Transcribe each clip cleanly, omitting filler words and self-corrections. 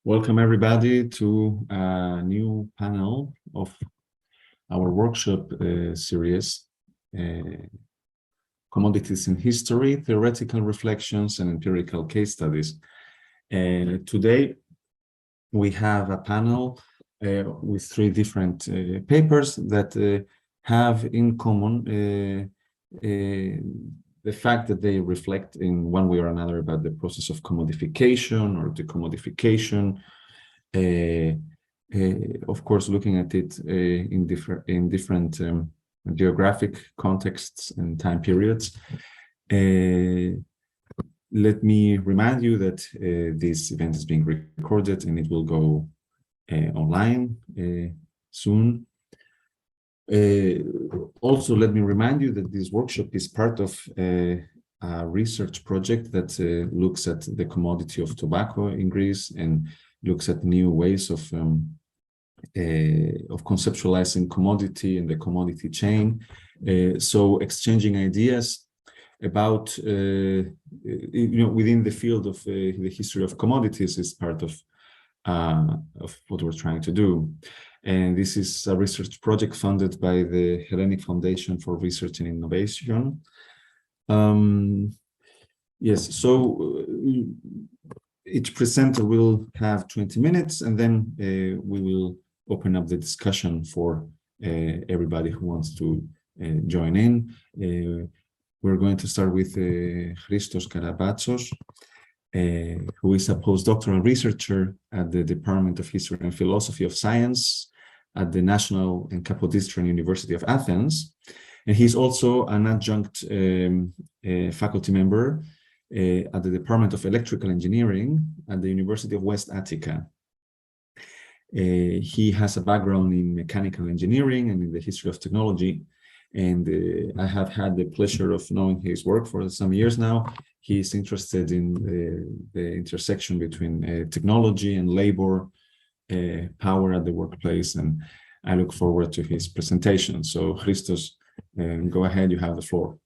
Welcome everybody to a new panel of our workshop series, Commodities in History, Theoretical Reflections and Empirical Case Studies. Today we have a panel with three different papers that have in common the fact that they reflect in one way or another about the process of commodification or decommodification, of course, looking at it in different geographic contexts and time periods. Let me remind you that this event is being recorded and it will go online soon. Also, let me remind you that this workshop is part of a research project that looks at the commodity of tobacco in Greece and looks at new ways of conceptualizing commodity and the commodity chain. So exchanging ideas about, within the field of the history of commodities is part of what we're trying to do. And this is a research project funded by the Hellenic Foundation for Research and Innovation. Yes, so each presenter will have 20 minutes, and then we will open up the discussion for everybody who wants to join in. We're going to start with Christos Karampatsos, who is a postdoctoral researcher at the Department of History and Philosophy of Science at the National and Kapodistrian University of Athens. And he's also an adjunct faculty member at the Department of Electrical Engineering at the University of West Attica. He has a background in mechanical engineering and in the history of technology. And I have had the pleasure of knowing his work for some years now. He is interested in the intersection between technology and labor, power at the workplace, and I look forward to his presentation. So Christos, go ahead, you have the floor.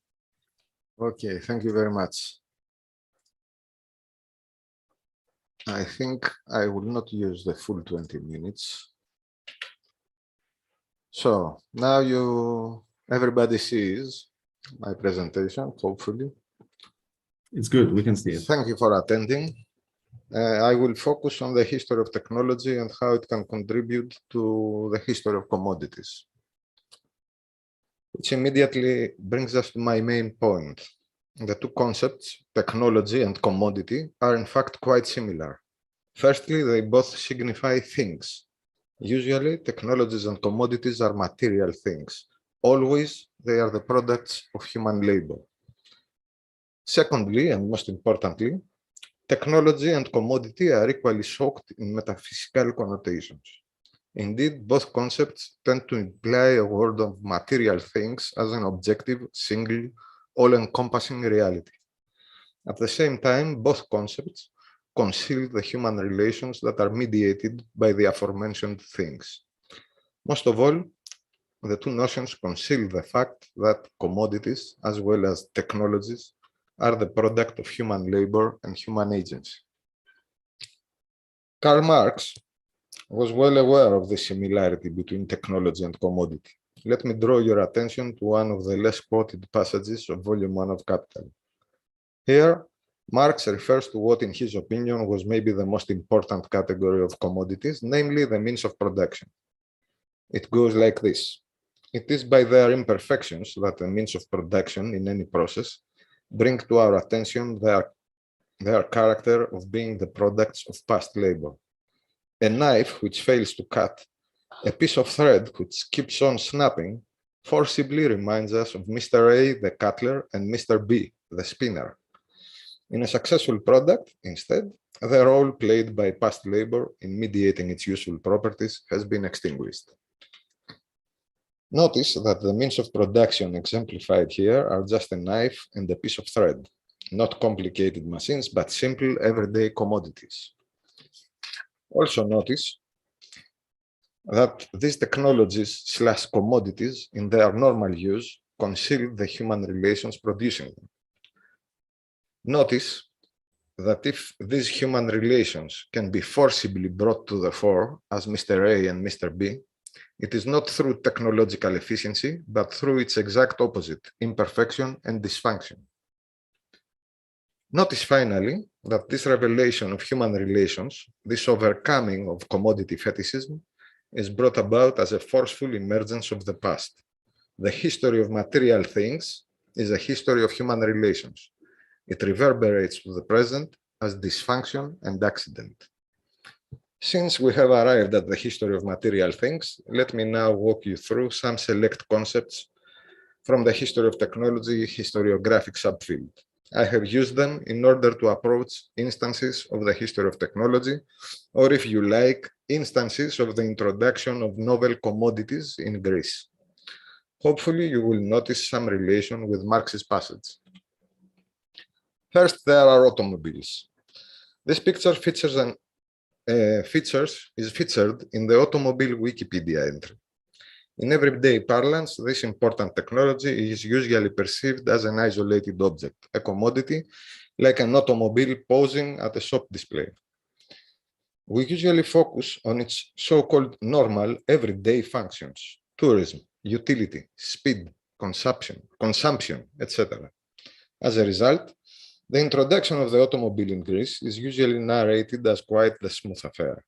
Okay, thank you very much. I think I will not use the full 20 minutes. So now everybody sees my presentation, hopefully. It's good, we can see it. Thank you for attending. I will focus on the history of technology and how it can contribute to the history of commodities, which immediately brings us to my main point. The two concepts, technology and commodity, are in fact quite similar. Firstly, they both signify things. Usually, technologies and commodities are material things. Always, they are the products of human labor. Secondly, and most importantly, technology and commodity are equally soaked in metaphysical connotations. Indeed, both concepts tend to imply a world of material things as an objective, single, all-encompassing reality. At the same time, both concepts conceal the human relations that are mediated by the aforementioned things. Most of all, the two notions conceal the fact that commodities, as well as technologies, are the product of human labor and human agency. Karl Marx was well aware of the similarity between technology and commodity. Let me draw your attention to one of the less quoted passages of Volume 1 of Capital. Here, Marx refers to what, in his opinion, was maybe the most important category of commodities, namely the means of production. It goes like this. It is by their imperfections that the means of production in any process bring to our attention their character of being the products of past labor. A knife which fails to cut, a piece of thread which keeps on snapping, forcibly reminds us of Mr. A, the cutler, and Mr. B, the spinner. In a successful product, instead, the role played by past labor in mediating its useful properties has been extinguished. Notice that the means of production exemplified here are just a knife and a piece of thread, not complicated machines, but simple everyday commodities. Also notice that these technologies / commodities in their normal use conceal the human relations producing them. Notice that if these human relations can be forcibly brought to the fore as Mr. A and Mr. B, it is not through technological efficiency, but through its exact opposite, imperfection and dysfunction. Notice finally that this revelation of human relations, this overcoming of commodity fetishism, is brought about as a forceful emergence of the past. The history of material things is a history of human relations. It reverberates to the present as dysfunction and accident. Since we have arrived at the history of material things, let me now walk you through some select concepts from the history of technology historiographic subfield. I have used them in order to approach instances of the history of technology, or if you like, instances of the introduction of novel commodities in Greece. Hopefully, you will notice some relation with Marx's passage. First, there are automobiles. This picture is featured in the automobile Wikipedia entry. In everyday parlance, this important technology is usually perceived as an isolated object, a commodity, like an automobile posing at a shop display. We usually focus on its so-called normal everyday functions: tourism, utility, speed, consumption, etc. As a result, the introduction of the automobile in Greece is usually narrated as quite the smooth affair.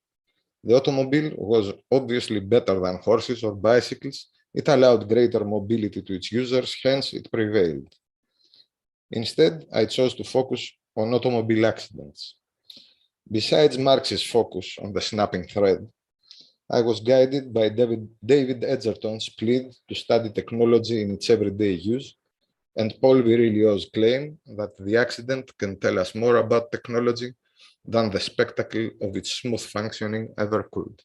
The automobile was obviously better than horses or bicycles. It allowed greater mobility to its users, hence it prevailed. Instead, I chose to focus on automobile accidents. Besides Marx's focus on the snapping thread, I was guided by David Edgerton's plea to study technology in its everyday use, and Paul Virilio's claim that the accident can tell us more about technology than the spectacle of its smooth functioning ever could.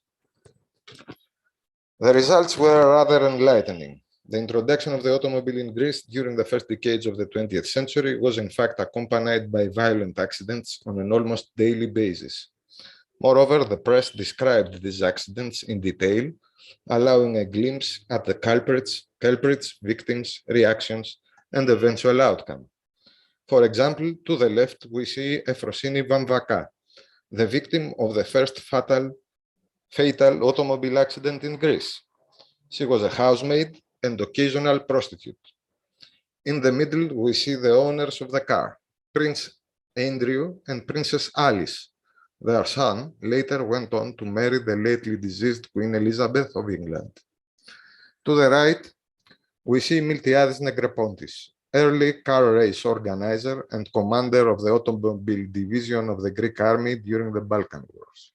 The results were rather enlightening. The introduction of the automobile in Greece during the first decades of the 20th century was in fact accompanied by violent accidents on an almost daily basis. Moreover, the press described these accidents in detail, allowing a glimpse at the culprits, victims, reactions, and eventual outcome. For example, to the left, we see Efrosini Vamvaka, the victim of the first fatal automobile accident in Greece. She was a housemaid and occasional prostitute. In the middle, we see the owners of the car, Prince Andrew and Princess Alice. Their son later went on to marry the lately deceased Queen Elizabeth of England. To the right, we see Miltiadis Negrepontis, early car race organizer and commander of the automobile division of the Greek army during the Balkan Wars.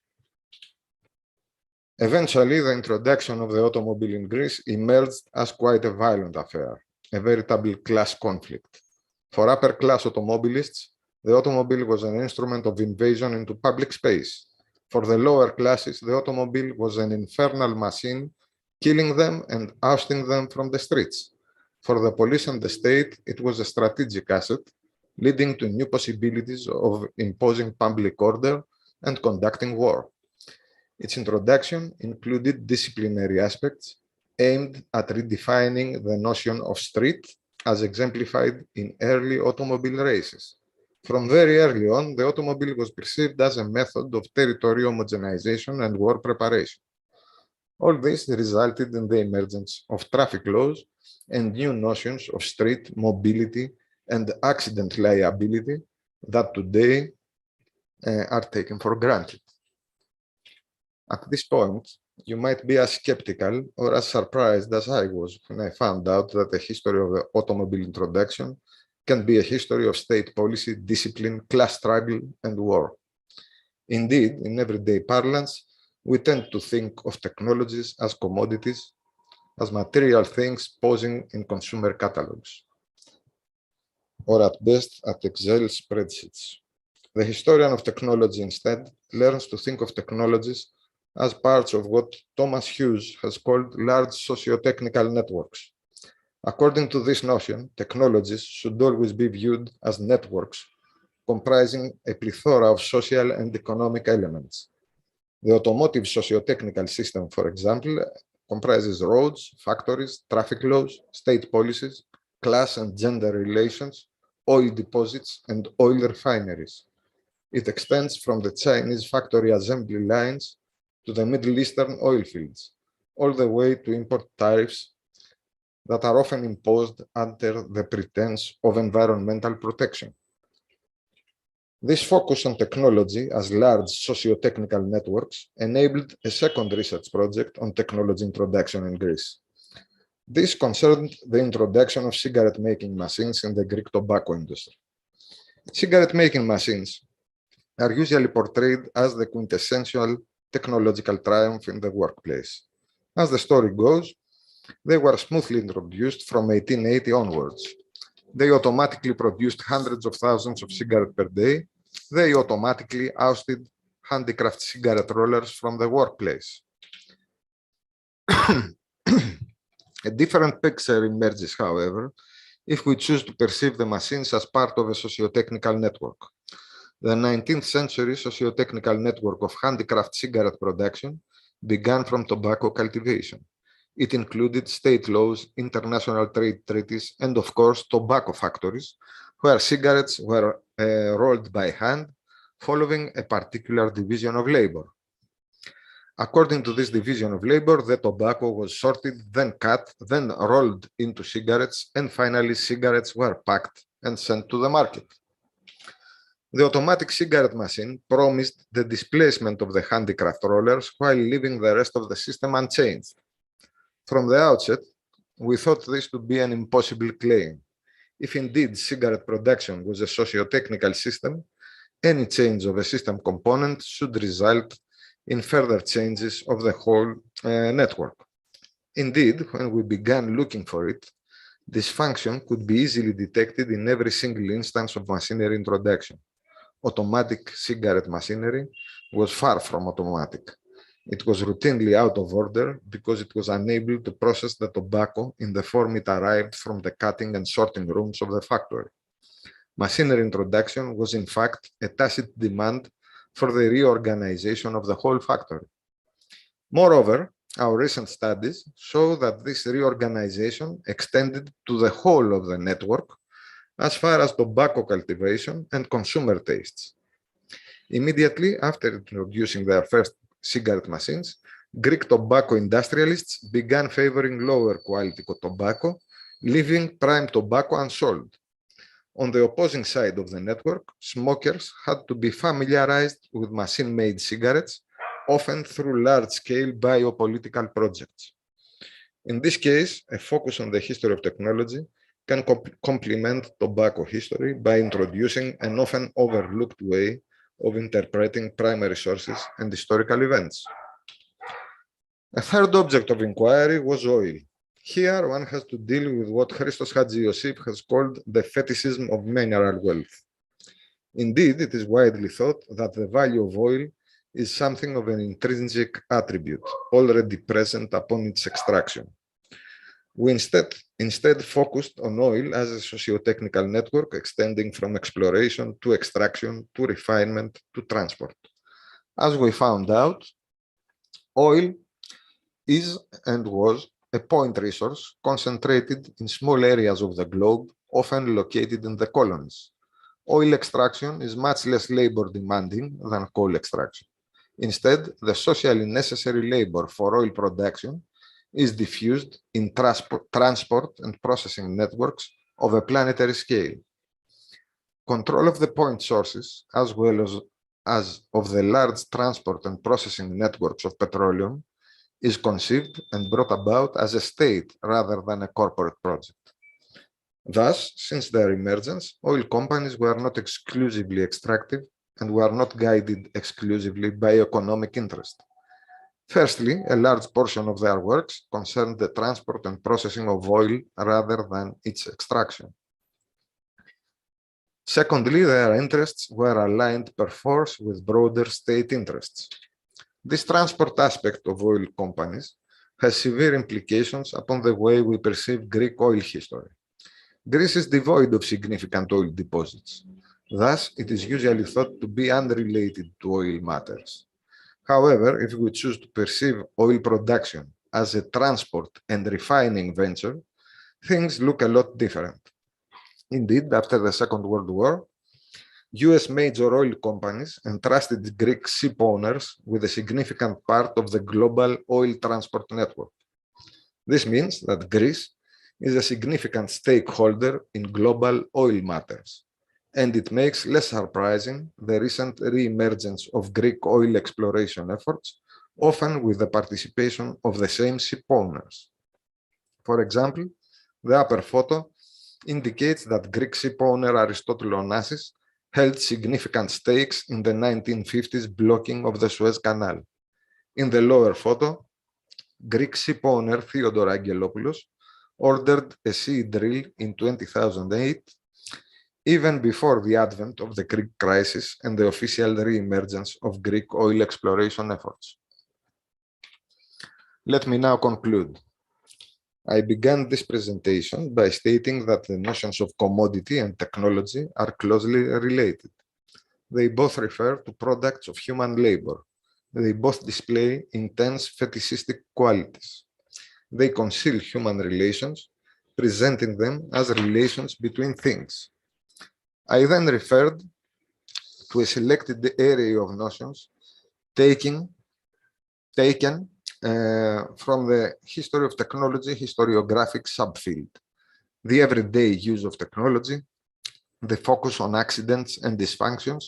Eventually, the introduction of the automobile in Greece emerged as quite a violent affair, a veritable class conflict. For upper-class automobilists, the automobile was an instrument of invasion into public space. For the lower classes, the automobile was an infernal machine, killing them and ousting them from the streets. For the police and the state, it was a strategic asset, leading to new possibilities of imposing public order and conducting war. Its introduction included disciplinary aspects aimed at redefining the notion of street as exemplified in early automobile races. From very early on, the automobile was perceived as a method of territory homogenization and war preparation. All this resulted in the emergence of traffic laws and new notions of street mobility and accident liability that today are taken for granted. At this point, you might be as skeptical or as surprised as I was when I found out that the history of the automobile introduction can be a history of state policy, discipline, class struggle, and war. Indeed, in everyday parlance, we tend to think of technologies as commodities, as material things posing in consumer catalogs, or at best at Excel spreadsheets. The historian of technology instead learns to think of technologies as parts of what Thomas Hughes has called large socio-technical networks. According to this notion, technologies should always be viewed as networks comprising a plethora of social and economic elements. The automotive socio-technical system, for example, comprises roads, factories, traffic laws, state policies, class and gender relations, oil deposits, and oil refineries. It extends from the Chinese factory assembly lines to the Middle Eastern oil fields, all the way to import tariffs that are often imposed under the pretense of environmental protection. This focus on technology as large socio-technical networks enabled a second research project on technology introduction in Greece. This concerned the introduction of cigarette-making machines in the Greek tobacco industry. Cigarette-making machines are usually portrayed as the quintessential technological triumph in the workplace. As the story goes, they were smoothly introduced from 1880 onwards. They automatically produced hundreds of thousands of cigarettes per day. They automatically ousted handicraft cigarette rollers from the workplace. A different picture emerges, however, if we choose to perceive the machines as part of a socio-technical network. The 19th century socio-technical network of handicraft cigarette production began from tobacco cultivation. It included state laws, international trade treaties, and of course, tobacco factories, where cigarettes were rolled by hand following a particular division of labor. According to this division of labor, the tobacco was sorted, then cut, then rolled into cigarettes, and finally cigarettes were packed and sent to the market. The automatic cigarette machine promised the displacement of the handicraft rollers while leaving the rest of the system unchanged. From the outset, we thought this to be an impossible claim. If indeed cigarette production was a socio-technical system, any change of a system component should result in further changes of the whole network. Indeed, when we began looking for it, this function could be easily detected in every single instance of machinery introduction. Automatic cigarette machinery was far from automatic. It was routinely out of order because it was unable to process the tobacco in the form it arrived from the cutting and sorting rooms of the factory. Machinery introduction was in fact a tacit demand for the reorganization of the whole factory. Moreover, our recent studies show that this reorganization extended to the whole of the network as far as tobacco cultivation and consumer tastes. Immediately after introducing their first cigarette machines, Greek tobacco industrialists began favoring lower quality tobacco, leaving prime tobacco unsold. On the opposing side of the network, smokers had to be familiarized with machine-made cigarettes, often through large-scale biopolitical projects. In this case, a focus on the history of technology can complement tobacco history by introducing an often overlooked way of interpreting primary sources and historical events. A third object of inquiry was oil. Here, one has to deal with what Christos has called the fetishism of mineral wealth. Indeed, it is widely thought that the value of oil is something of an intrinsic attribute, already present upon its extraction. We instead focused on oil as a socio-technical network extending from exploration to extraction to refinement to transport. As we found out, oil is and was a point resource concentrated in small areas of the globe, often located in the colonies. Oil extraction is much less labor demanding than coal extraction. Instead, the socially necessary labor for oil production is diffused in transport and processing networks of a planetary scale. Control of the point sources, as well as of the large transport and processing networks of petroleum, is conceived and brought about as a state rather than a corporate project. Thus, since their emergence, oil companies were not exclusively extractive and were not guided exclusively by economic interest. Firstly, a large portion of their works concerned the transport and processing of oil rather than its extraction. Secondly, their interests were aligned perforce with broader state interests. This transport aspect of oil companies has severe implications upon the way we perceive Greek oil history. Greece is devoid of significant oil deposits. Thus, it is usually thought to be unrelated to oil matters. However, if we choose to perceive oil production as a transport and refining venture, things look a lot different. Indeed, after the Second World War, US major oil companies entrusted Greek ship owners with a significant part of the global oil transport network. This means that Greece is a significant stakeholder in global oil matters, and it makes less surprising the recent re-emergence of Greek oil exploration efforts, often with the participation of the same ship owners. For example, the upper photo indicates that Greek ship owner Aristotle Onassis held significant stakes in the 1950s blocking of the Suez Canal. In the lower photo, Greek ship owner Theodore Angelopoulos ordered a sea drill in 2008, even before the advent of the Greek crisis and the official re-emergence of Greek oil exploration efforts. Let me now conclude. I began this presentation by stating that the notions of commodity and technology are closely related. They both refer to products of human labor. They both display intense fetishistic qualities. They conceal human relations, presenting them as relations between things. I then referred to a selected array of notions taken from the history of technology historiographic subfield, the everyday use of technology, the focus on accidents and dysfunctions,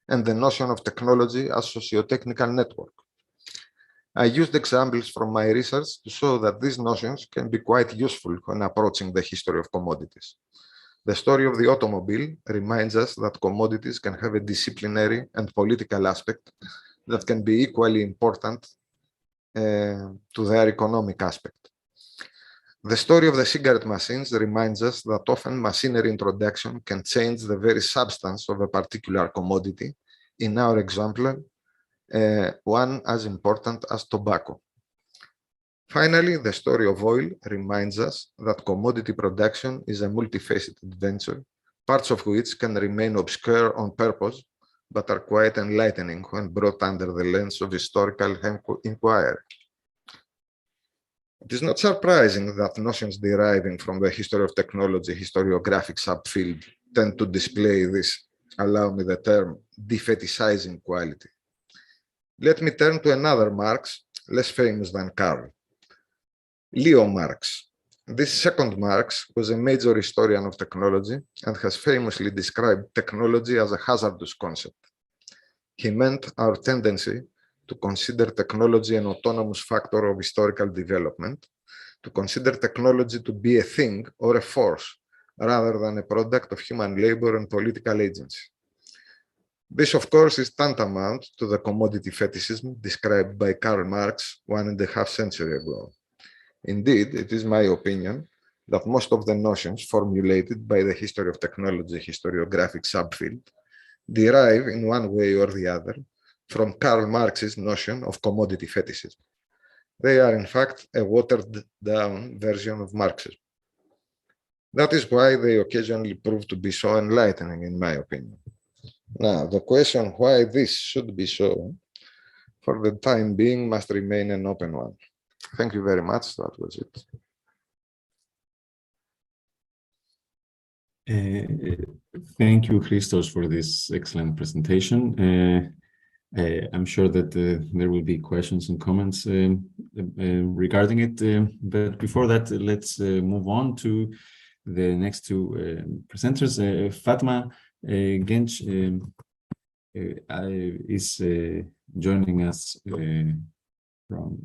and the notion of technology as socio-technical network. I used examples from my research to show that these notions can be quite useful when approaching the history of commodities. The story of the automobile reminds us that commodities can have a disciplinary and political aspect that can be equally important to their economic aspect. The story of the cigarette machines reminds us that often machinery introduction can change the very substance of a particular commodity, in our example, one as important as tobacco. Finally, the story of oil reminds us that commodity production is a multifaceted venture, parts of which can remain obscure on purpose, but are quite enlightening when brought under the lens of historical inquiry. It is not surprising that notions deriving from the history of technology historiographic subfield tend to display this, allow me the term, defetishizing quality. Let me turn to another Marx, less famous than Karl, Leo Marx. This second Marx was a major historian of technology and has famously described technology as a hazardous concept. He meant our tendency to consider technology an autonomous factor of historical development, to consider technology to be a thing or a force, rather than a product of human labor and political agency. This, of course, is tantamount to the commodity fetishism described by Karl Marx 1.5 centuries ago. Indeed, it is my opinion that most of the notions formulated by the history of technology historiographic subfield derive in one way or the other from Karl Marx's notion of commodity fetishism. They are, in fact, a watered-down version of Marxism. That is why they occasionally prove to be so enlightening, in my opinion. Now, the question why this should be so, for the time being, must remain an open one. Thank you very much. That was it. Thank you, Christos, for this excellent presentation. I'm sure that there will be questions and comments regarding it. But before that, let's move on to the next two presenters. Fatma Genç is joining us from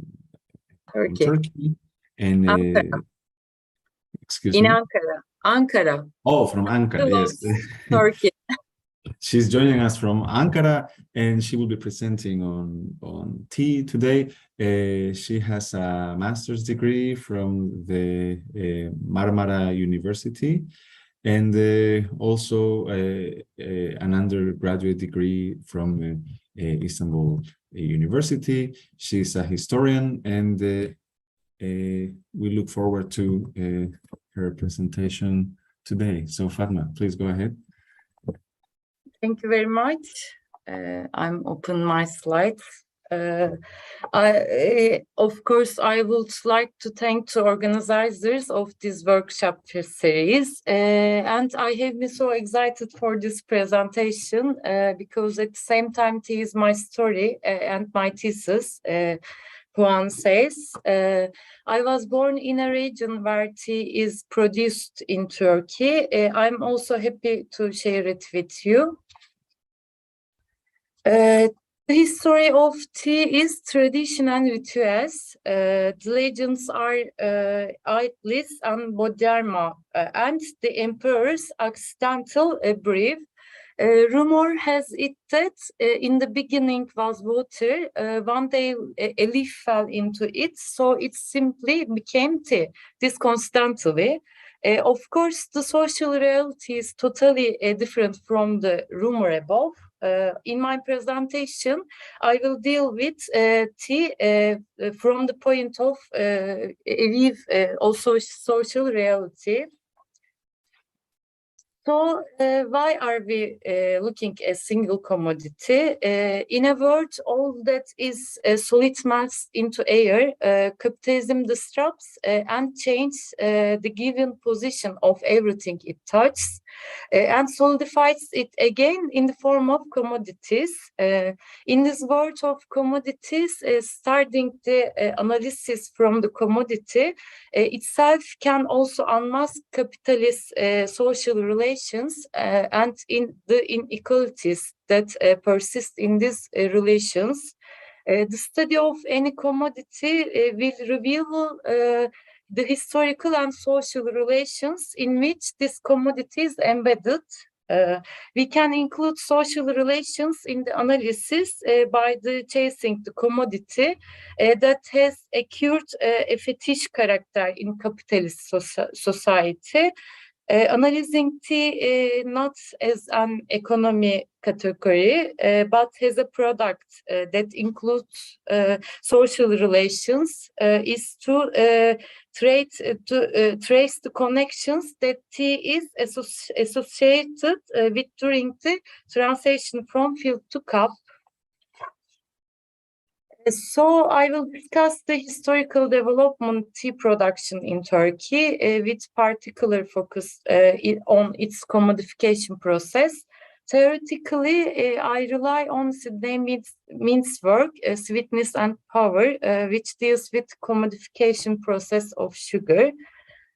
Turkey. And excuse me. Ankara. Oh, from Ankara, yes. Turkey. She's joining us from Ankara, and she will be presenting on tea today. She has a master's degree from the Marmara University, and also an undergraduate degree from Istanbul University. She's a historian, and we look forward to her presentation today. So Fatma, please go ahead. Thank you very much. I'm open my slides. Of course, I would like to thank the organizers of this workshop series, and I have been so excited for this presentation because at the same time it is my story and my thesis. Juan says, I was born in a region where tea is produced in Turkey. I'm also happy to share it with you. The history of tea is tradition and rituals. The legends are Aitlis and Bodhidharma and the emperor's accidental brief. Rumor has it that in the beginning was water. One day a leaf fell into it, so it simply became tea. This constantly. Of course, the social reality is totally different from the rumor above. In my presentation, I will deal with tea from the point of view also social reality. So why are we looking at a single commodity? In a word, all that is solid melts into air. Capitalism disrupts and changes the given position of everything it touches and solidifies it again in the form of commodities. In this world of commodities, starting the analysis from the commodity itself can also unmask capitalist social relations and in the inequalities that persist in these relations. The study of any commodity will reveal the historical and social relations in which this commodity is embedded. We can include social relations in the analysis by chasing the commodity that has acquired a fetish character in capitalist society. Analyzing tea not as an economy category, but as a product that includes social relations, is to trace the connections that tea is associated with during the transition from field to cup. So I will discuss the historical development tea production in Turkey with particular focus on its commodification process. Theoretically, I rely on Sidney Mint's work, Sweetness and Power, which deals with commodification process of sugar.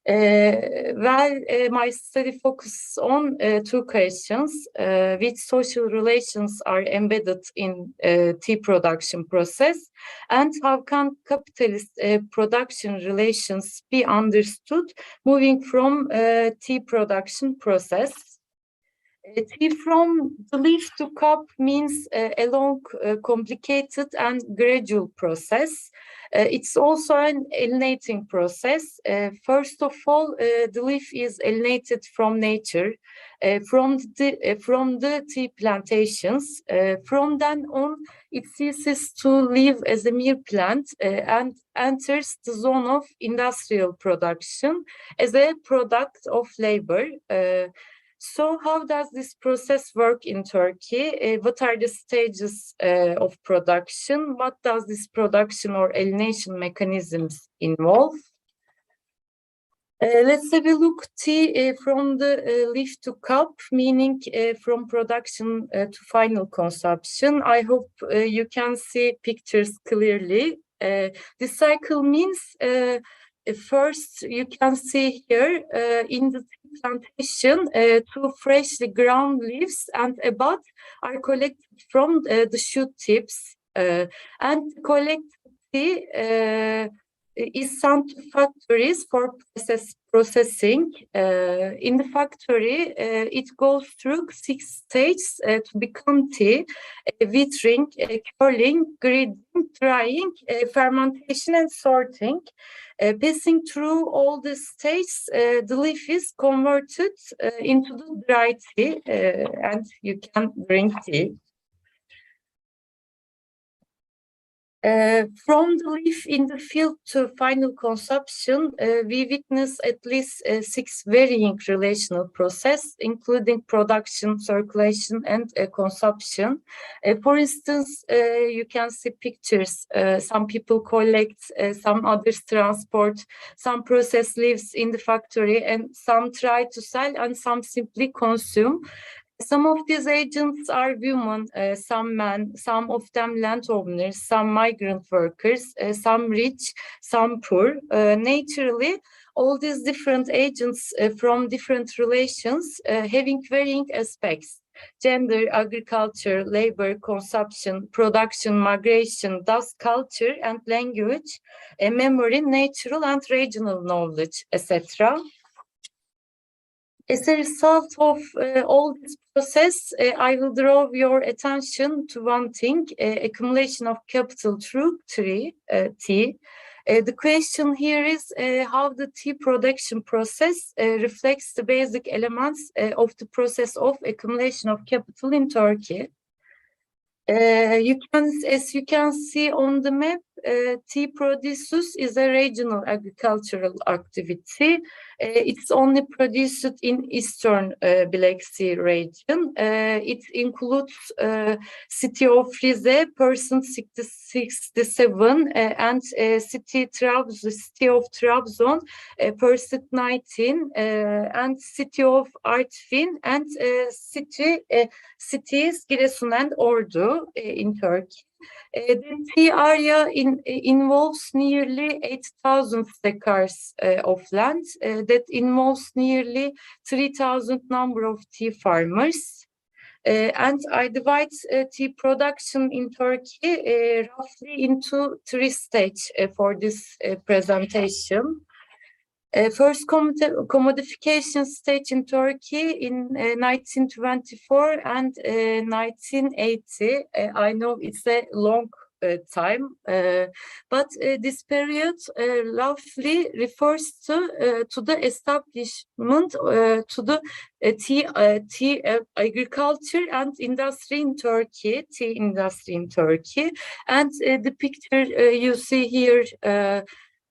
My study focuses on two questions, which social relations are embedded in tea production process, and how can capitalist production relations be understood moving from tea production process. Tea from the leaf to cup means a long, complicated and gradual process. It's also an alienating process. First of all, the leaf is alienated from nature, from the tea plantations. From then on, it ceases to live as a mere plant and enters the zone of industrial production as a product of labor. So how does this process work in Turkey? What are the stages of production? What does this production or alienation mechanisms involve? Let's have a look tea from the leaf to cup, meaning from production to final consumption. I hope you can see pictures clearly. This cycle means first, you can see here in the plantation, two freshly ground leaves and a bud are collected from the shoot tips, and collected tea is sent to factories for processing. In the factory, it goes through 6 stages to become tea: withering, curling, grinding, drying, fermentation, and sorting. Passing through all the stages, the leaf is converted into the dry tea, and you can drink tea. From the leaf in the field to final consumption, we witness at least 6 varying relational processes, including production, circulation, and consumption. For instance, you can see pictures. Some people collect, some others transport, some process lives in the factory, and some try to sell, and some simply consume. Some of these agents are women, some men, some of them landowners, some migrant workers, some rich, some poor. Naturally, all these different agents from different relations having varying aspects: gender, agriculture, labor, consumption, production, migration, thus culture and language, memory, natural and regional knowledge, etc. As a result of all this process, I will draw your attention to one thing: accumulation of capital through T. The question here is how the tea production process reflects the basic elements of the process of accumulation of capital in Turkey. As you can see on the map, tea produces is a regional agricultural activity. It's only produced in Eastern Black Sea region. It includes city of Rize, person 67, and city of Trabzon, person 19, and city of Artvin, and cities Giresun and Ordu in Turkey. The tea area involves nearly 8,000 hectares of land. That involves nearly 3,000 number of tea farmers. And I divide tea production in Turkey roughly into 3 stages for this presentation. First commodification stage in Turkey in 1924 and 1980. I know it's a long time, but this period roughly refers to the establishment to the tea agriculture and industry in Turkey, tea industry in Turkey, and the picture you see here.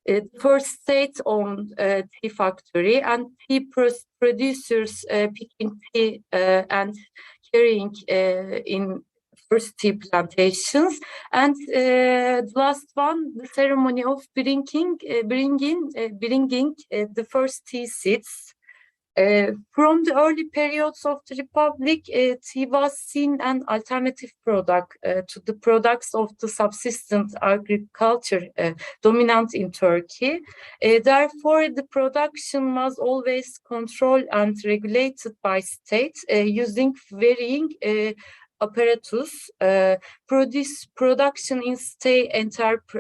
The first state-owned tea factory and tea producers picking tea and carrying in first tea plantations, and the last one, the ceremony of bringing the first tea seeds. From the early periods of the Republic, tea was seen an alternative product to the products of the subsistence agriculture dominant in Turkey. Therefore, the production was always controlled and regulated by state using varying apparatus, production in state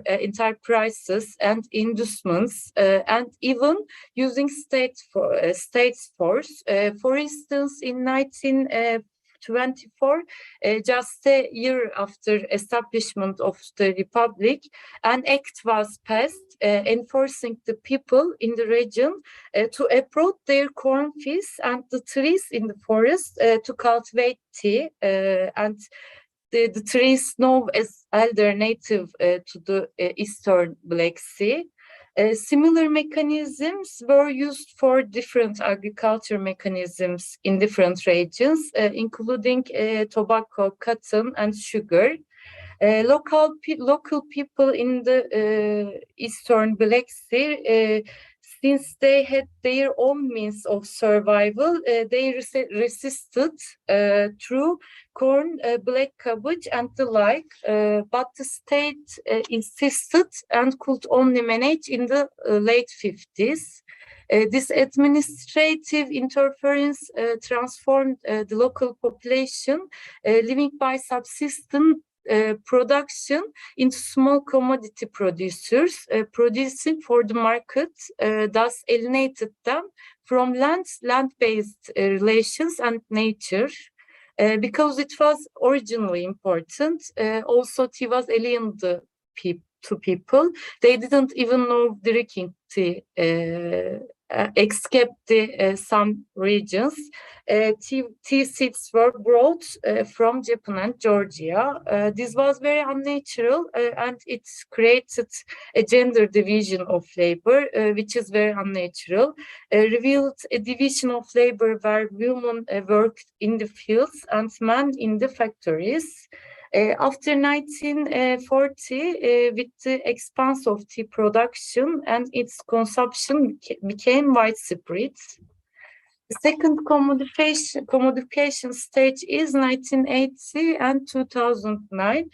enterprises and inducements, and even using state force. For instance, in 1924, just a year after establishment of the Republic, an act was passed enforcing the people in the region to uproot their cornfields and the trees in the forest to cultivate tea, and the trees known as elder native to the Eastern Black Sea. Similar mechanisms were used for different agriculture mechanisms in different regions, including tobacco, cotton, and sugar. Local people in the Eastern Black Sea, since they had their own means of survival, they resisted through corn, black cabbage, and the like, but the state insisted and could only manage in the late 50s. This administrative interference transformed the local population living by subsistence production into small commodity producers producing for the market, thus alienated them from land-based relations and nature. Because it was originally important, also tea was alien to people. They didn't even know drinking tea except some regions. Tea seeds were brought from Japan and Georgia. This was very unnatural and it created a gender division of labor, which is very unnatural. Revealed a division of labor where women worked in the fields and men in the factories. After 1940, with the expanse of tea production and its consumption became widespread. The second commodification stage is 1980 and 2009.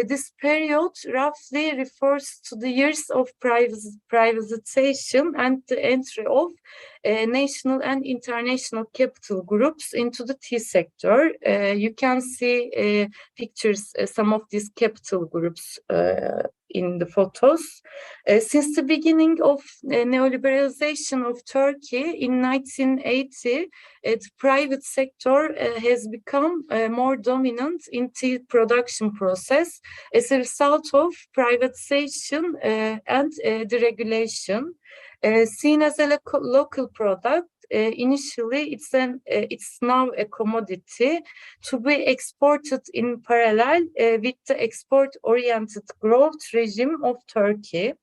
This period roughly refers to the years of privatization and the entry of national and international capital groups into the tea sector. You can see pictures, some of these capital groups in the photos. Since the beginning of neoliberalization of Turkey in 1980, the private sector has become more dominant in tea production process as a result of privatization and deregulation. Seen as a local product, initially it's now a commodity to be exported in parallel with the export-oriented growth regime of Turkey.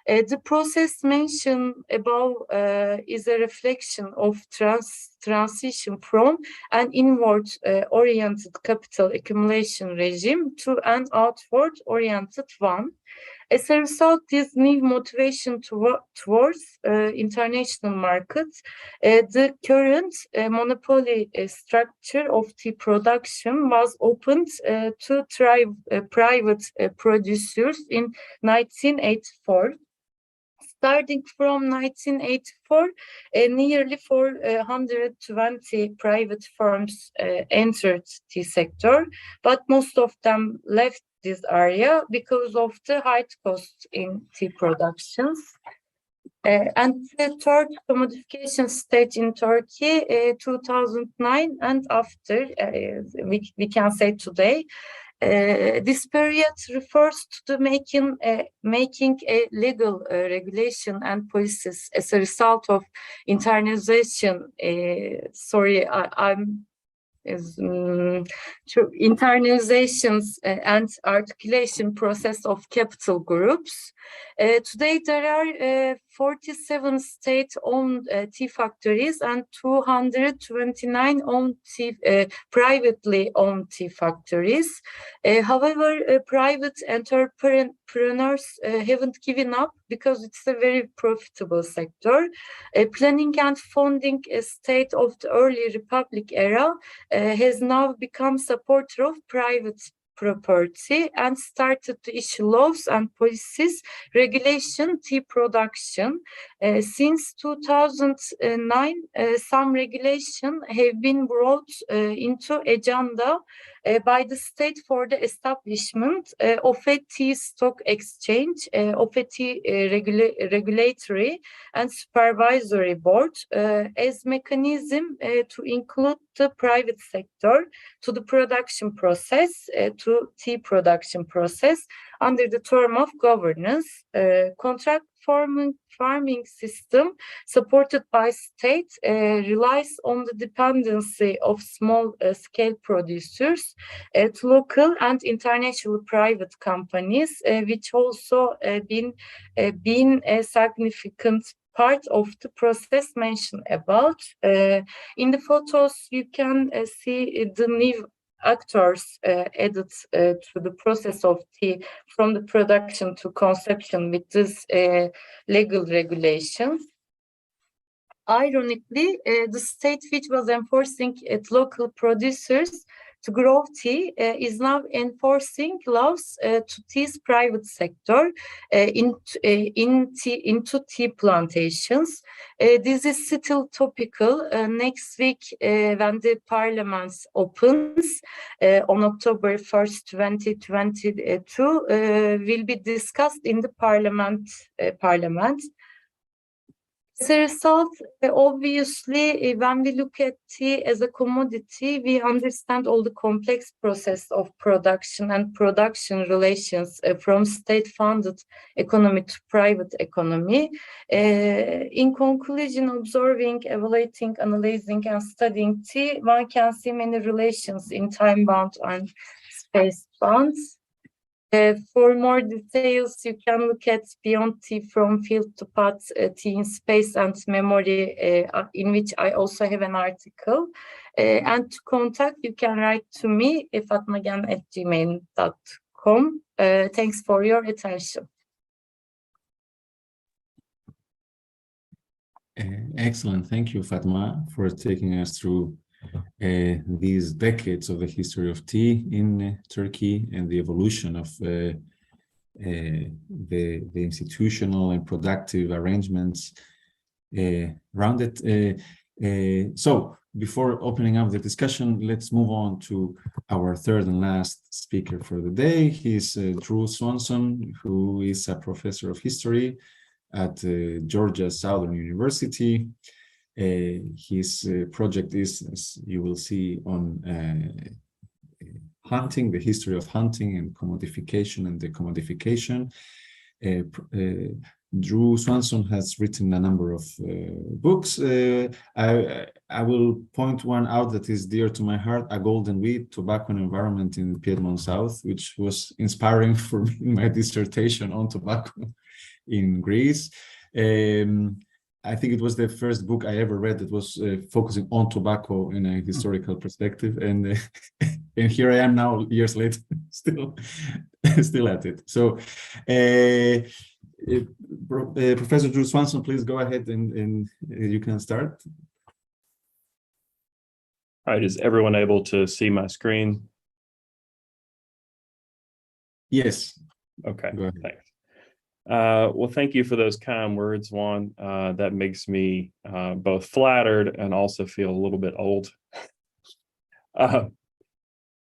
The process mentioned above is a reflection of transition from an inward-oriented capital accumulation regime to an outward-oriented one. As a result, this new motivation towards international markets, the current monopoly structure of tea production was opened to private producers in 1984. Starting from 1984, nearly 420 private firms entered the sector, but most of them left this area because of the high costs in tea productions. And the third commodification stage in Turkey, 2009 and after, we can say today. This period refers to the making a legal regulation and policies as a result of internalization. Internalizations and articulation process of capital groups. Today there are 47 state-owned tea factories and 229 privately owned tea factories. However, private entrepreneurs haven't given up because it's a very profitable sector. Planning and funding a state of the early republic era has now become supporter of private property and started to issue laws and policies regulation tea production. Since 2009, some regulation have been brought into agenda by the state for the establishment of a tea stock exchange, of a tea regulatory and supervisory board as mechanism to include the private sector to the production process, to tea production process under the term of governance. Contract farming system supported by state relies on the dependency of small scale producers to local and international private companies, which also been a significant part of the process mentioned above. In the photos, you can see the new actors added to the process of tea from the production to consumption with this legal regulations. Ironically, the state which was enforcing local producers to grow tea is now enforcing laws to tea's private sector into tea plantations. This is still topical. Next week, when the parliament opens on October 1st, 2022, will be discussed in the parliament. As a result, obviously, when we look at tea as a commodity, we understand all the complex process of production and production relations from state-funded economy to private economy. In conclusion, observing, evaluating, analyzing, and studying tea, one can see many relations in time-bound and space-bound. For more details, you can look at Beyond Tea from Field to Pot, Tea in Space and Memory, in which I also have an article. And to contact, you can write to me, fatmagan@gmail.com. Thanks for your attention. Excellent. Thank you, Fatma, for taking us through these decades of the history of tea in Turkey and the evolution of the institutional and productive arrangements around it. So before opening up the discussion, let's move on to our third and last speaker for the day. He's Drew Swanson, who is a professor of history at Georgia Southern University. His project is, as you will see, on hunting, the history of hunting and commodification and decommodification. Drew Swanson has written a number of books. I will point one out that is dear to my heart, A Golden Wheat, Tobacco and Environment in Piedmont South, which was inspiring for me in my dissertation on tobacco in Greece. I think it was the first book I ever read that was focusing on tobacco in a historical perspective, and and here I am now, years later, still at it. So, Professor Drew Swanson, please go ahead and you can start. All right, is everyone able to see my screen? Yes. Okay, thanks. Well, thank you for those kind words, Juan. That makes me both flattered and also feel a little bit old.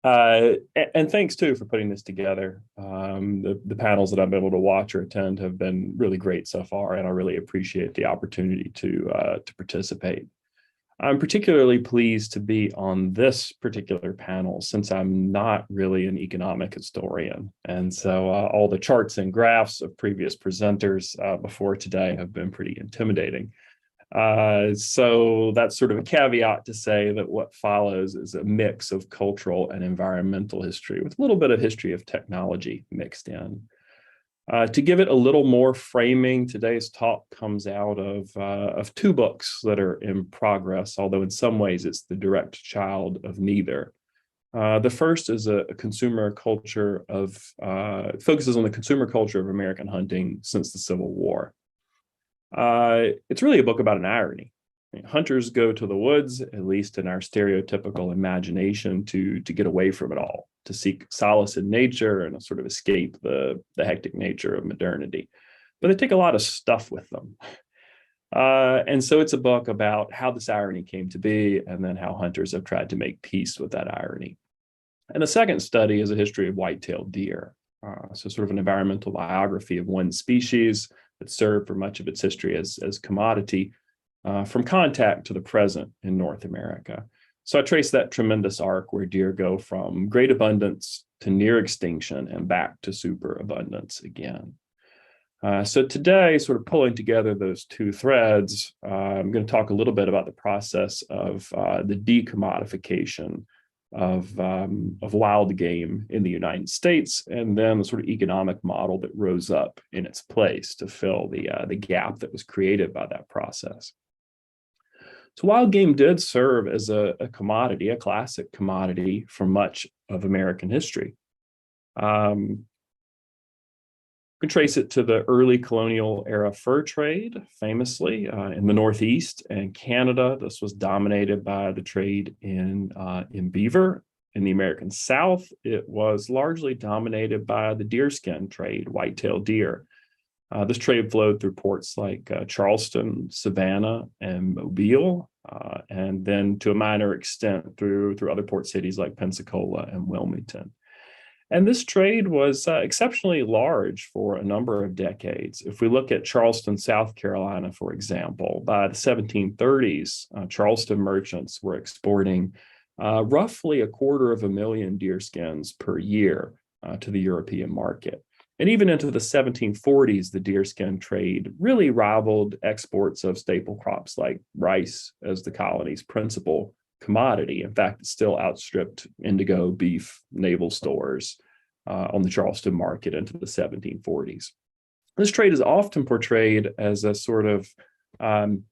And thanks too for putting this together. The panels that I've been able to watch or attend have been really great so far, and I really appreciate the opportunity to participate. I'm particularly pleased to be on this particular panel since I'm not really an economic historian. And so all the charts and graphs of previous presenters before today have been pretty intimidating. So that's sort of a caveat to say that what follows is a mix of cultural and environmental history with a little bit of history of technology mixed in. To give it a little more framing, today's talk comes out of two books that are in progress, although in some ways it's the direct child of neither. The first is a consumer culture of, focuses on the consumer culture of American hunting since the Civil War. It's really a book about an irony. Hunters go to the woods, at least in our stereotypical imagination, to get away from it all, to seek solace in nature and sort of escape the hectic nature of modernity. But they take a lot of stuff with them. And so it's a book about how this irony came to be and then how hunters have tried to make peace with that irony. And the second study is a history of white-tailed deer. So sort of an environmental biography of one species that served for much of its history as commodity, from contact to the present in North America. So I trace that tremendous arc where deer go from great abundance to near extinction and back to superabundance again. So today, sort of pulling together those two threads, I'm going to talk a little bit about the process of the decommodification of wild game in the United States, and then the sort of economic model that rose up in its place to fill the gap that was created by that process. So wild game did serve as a commodity, a classic commodity for much of American history. We can trace it to the early colonial era fur trade, famously in the Northeast and Canada. This was dominated by the trade in beaver. In the American South, it was largely dominated by the deerskin trade, white-tailed deer. This trade flowed through ports like Charleston, Savannah, and Mobile, and then to a minor extent through other port cities like Pensacola and Wilmington. And this trade was exceptionally large for a number of decades. If we look at Charleston, South Carolina, for example, by the 1730s, Charleston merchants were exporting roughly 250,000 deerskins per year to the European market. And even into the 1740s, the deerskin trade really rivaled exports of staple crops like rice as the colony's principal commodity. In fact, it still outstripped indigo, beef, naval stores on the Charleston market into the 1740s. This trade is often portrayed as a sort of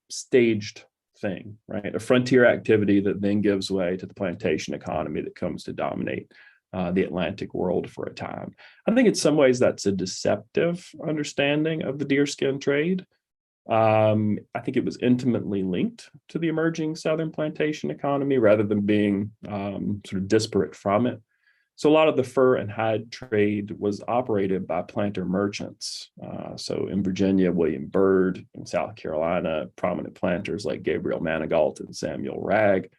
staged thing, right? A frontier activity that then gives way to the plantation economy that comes to dominate the Atlantic world for a time. I think in some ways that's a deceptive understanding of the deerskin trade. I think it was intimately linked to the emerging Southern plantation economy rather than being sort of disparate from it. So a lot of the fur and hide trade was operated by planter merchants. So in Virginia, William Byrd; in South Carolina, prominent planters like Gabriel Manigault and Samuel Wragg.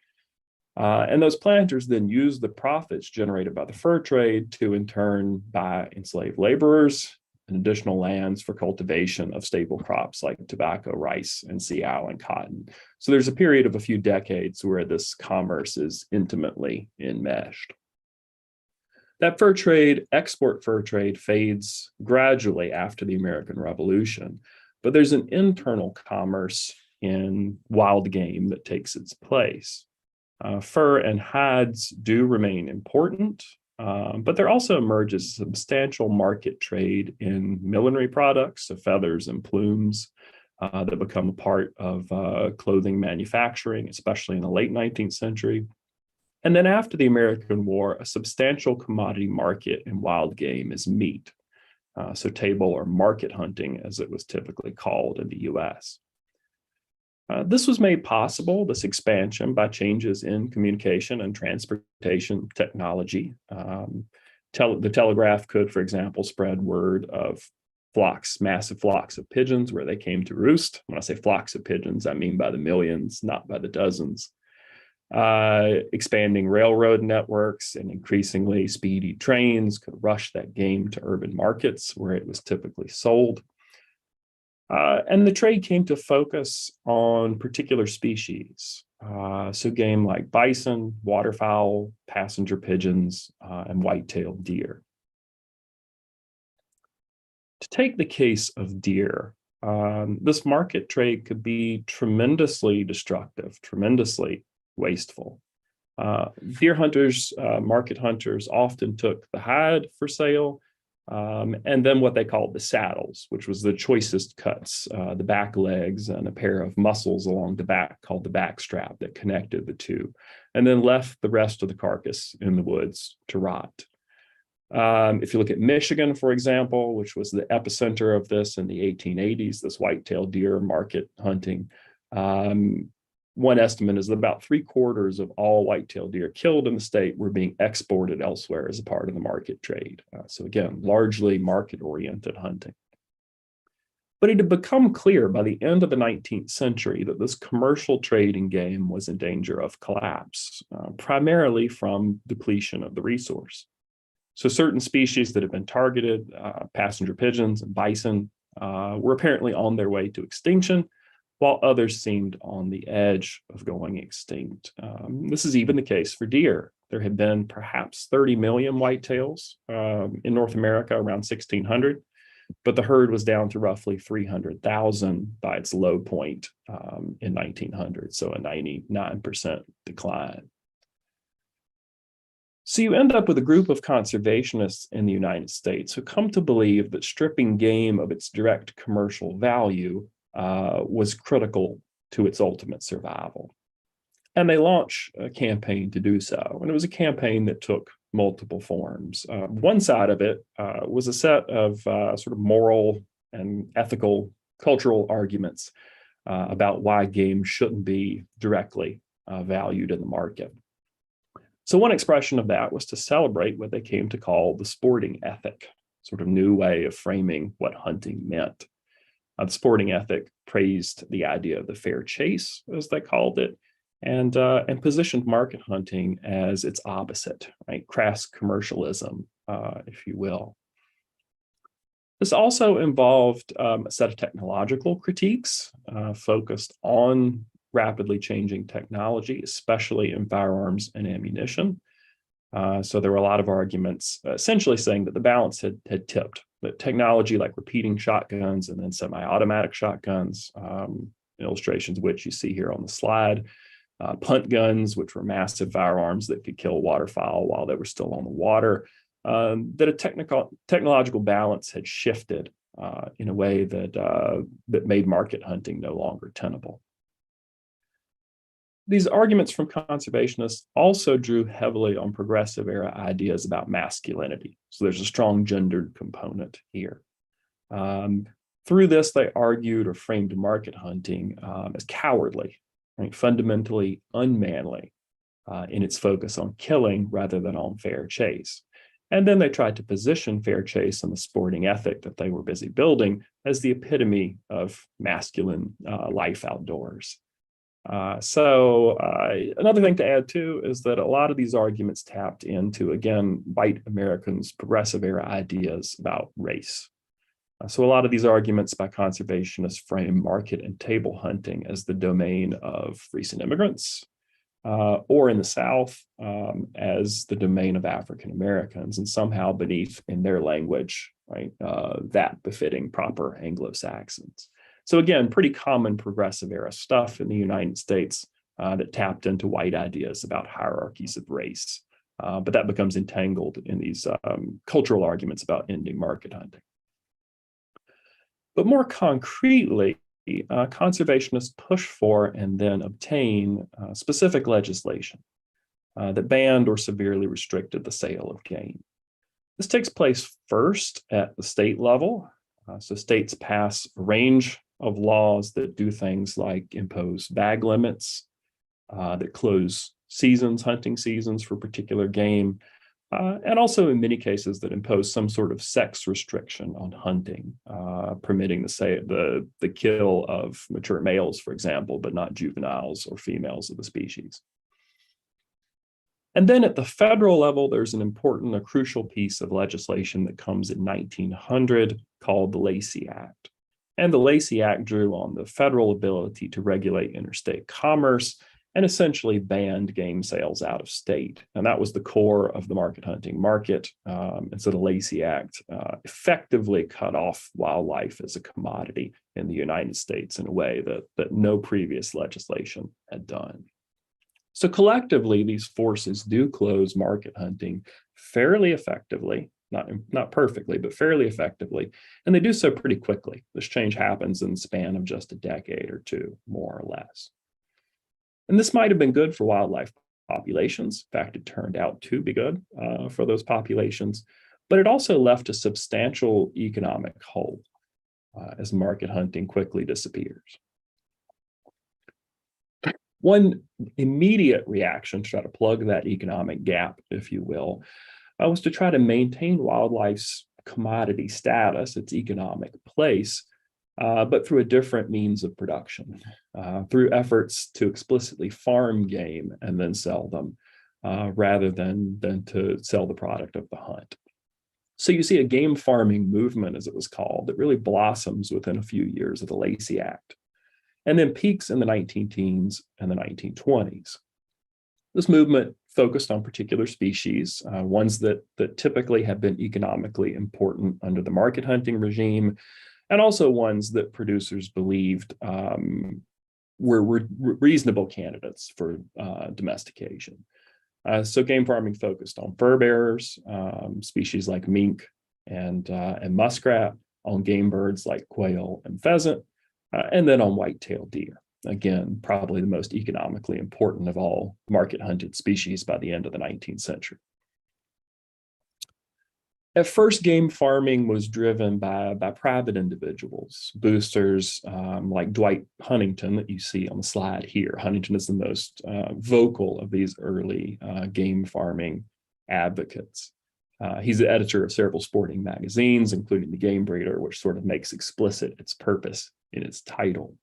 And those planters then used the profits generated by the fur trade to in turn buy enslaved laborers and additional lands for cultivation of staple crops like tobacco, rice, and sea island cotton. So there's a period of a few decades where this commerce is intimately enmeshed. That fur trade, export fur trade, fades gradually after the American Revolution, but there's an internal commerce in wild game that takes its place. Fur and hides do remain important, but there also emerges a substantial market trade in millinery products, so feathers and plumes that become a part of clothing manufacturing, especially in the late 19th century. And then after the American War, a substantial commodity market in wild game is meat, so table or market hunting, as it was typically called in the US. This was made possible, this expansion, by changes in communication and transportation technology. The telegraph could, for example, spread word of flocks, massive flocks of pigeons where they came to roost. When I say flocks of pigeons, I mean by the millions, not by the dozens. Expanding railroad networks and increasingly speedy trains could rush that game to urban markets where it was typically sold. And the trade came to focus on particular species. So game like bison, waterfowl, passenger pigeons, and white-tailed deer. To take the case of deer, this market trade could be tremendously destructive, tremendously wasteful. Deer hunters, market hunters often took the hide for sale, and then what they called the saddles, which was the choicest cuts, the back legs and a pair of muscles along the back called the back strap that connected the two, and then left the rest of the carcass in the woods to rot. If you look at Michigan, for example, which was the epicenter of this in the 1880s, this white-tailed deer market hunting, one estimate is that about 3/4 of all white-tailed deer killed in the state were being exported elsewhere as a part of the market trade. So again, largely market-oriented hunting. But it had become clear by the end of the 19th century that this commercial trade in game was in danger of collapse, primarily from depletion of the resource. So certain species that had been targeted, passenger pigeons and bison, were apparently on their way to extinction, while others seemed on the edge of going extinct. This is even the case for deer. There had been perhaps 30 million whitetails in North America around 1600, but the herd was down to roughly 300,000 by its low point in 1900, so a 99% decline. So you end up with a group of conservationists in the United States who come to believe that stripping game of its direct commercial value was critical to its ultimate survival. And they launched a campaign to do so. And it was a campaign that took multiple forms. One side of it was a set of sort of moral and ethical, cultural arguments about why game shouldn't be directly valued in the market. So one expression of that was to celebrate what they came to call the sporting ethic, sort of new way of framing what hunting meant. The sporting ethic praised the idea of the fair chase, as they called it, and positioned market hunting as its opposite, right? Crass commercialism, if you will. This also involved a set of technological critiques focused on rapidly changing technology, especially in firearms and ammunition. So there were a lot of arguments essentially saying that the balance had tipped, that technology like repeating shotguns and then semi-automatic shotguns, illustrations of which you see here on the slide, punt guns, which were massive firearms that could kill waterfowl while they were still on the water, that a technological balance had shifted in a way that made market hunting no longer tenable. These arguments from conservationists also drew heavily on progressive era ideas about masculinity. So there's a strong gendered component here. Through this, they argued or framed market hunting as cowardly, right? Fundamentally unmanly in its focus on killing rather than on fair chase. And then they tried to position fair chase and the sporting ethic that they were busy building as the epitome of masculine life outdoors. Another thing to add too is that a lot of these arguments tapped into, again, white Americans' progressive era ideas about race. So a lot of these arguments by conservationists frame market and table hunting as the domain of recent immigrants, or in the South as the domain of African Americans, and somehow beneath, in their language, right, that befitting proper Anglo-Saxons. So again, pretty common progressive era stuff in the United States that tapped into white ideas about hierarchies of race, but that becomes entangled in these cultural arguments about ending market hunting. But more concretely, conservationists push for and then obtain specific legislation that banned or severely restricted the sale of game. This takes place first at the state level. So states pass a range of laws that do things like impose bag limits, that close seasons, hunting seasons for particular game, and also in many cases that impose some sort of sex restriction on hunting, permitting the kill of mature males, for example, but not juveniles or females of the species. And then at the federal level, there's an important, a crucial piece of legislation that comes in 1900 called the Lacey Act. And the Lacey Act drew on the federal ability to regulate interstate commerce and essentially banned game sales out of state. And that was the core of the market hunting market. And so the Lacey Act effectively cut off wildlife as a commodity in the United States in a way that no previous legislation had done. So collectively, these forces do close market hunting fairly effectively, not perfectly, but fairly effectively. And they do so pretty quickly. This change happens in the span of just a decade or two, more or less. And this might have been good for wildlife populations. In fact, it turned out to be good for those populations, but it also left a substantial economic hole as market hunting quickly disappears. One immediate reaction to try to plug that economic gap, if you will, was to try to maintain wildlife's commodity status, its economic place, but through a different means of production, through efforts to explicitly farm game and then sell them, rather than to sell the product of the hunt. So you see a game farming movement, as it was called, that really blossoms within a few years of the Lacey Act, and then peaks in the 19-teens and the 1920s. This movement focused on particular species, ones that typically have been economically important under the market hunting regime, and also ones that producers believed were reasonable candidates for domestication. So game farming focused on fur bearers, species like mink and muskrat, on game birds like quail and pheasant, and then on white-tailed deer. Again, probably the most economically important of all market-hunted species by the end of the 19th century. At first, game farming was driven by private individuals, boosters like Dwight Huntington that you see on the slide here. Huntington is the most vocal of these early game farming advocates. He's the editor of several sporting magazines, including The Game Breeder, which sort of makes explicit its purpose in its title.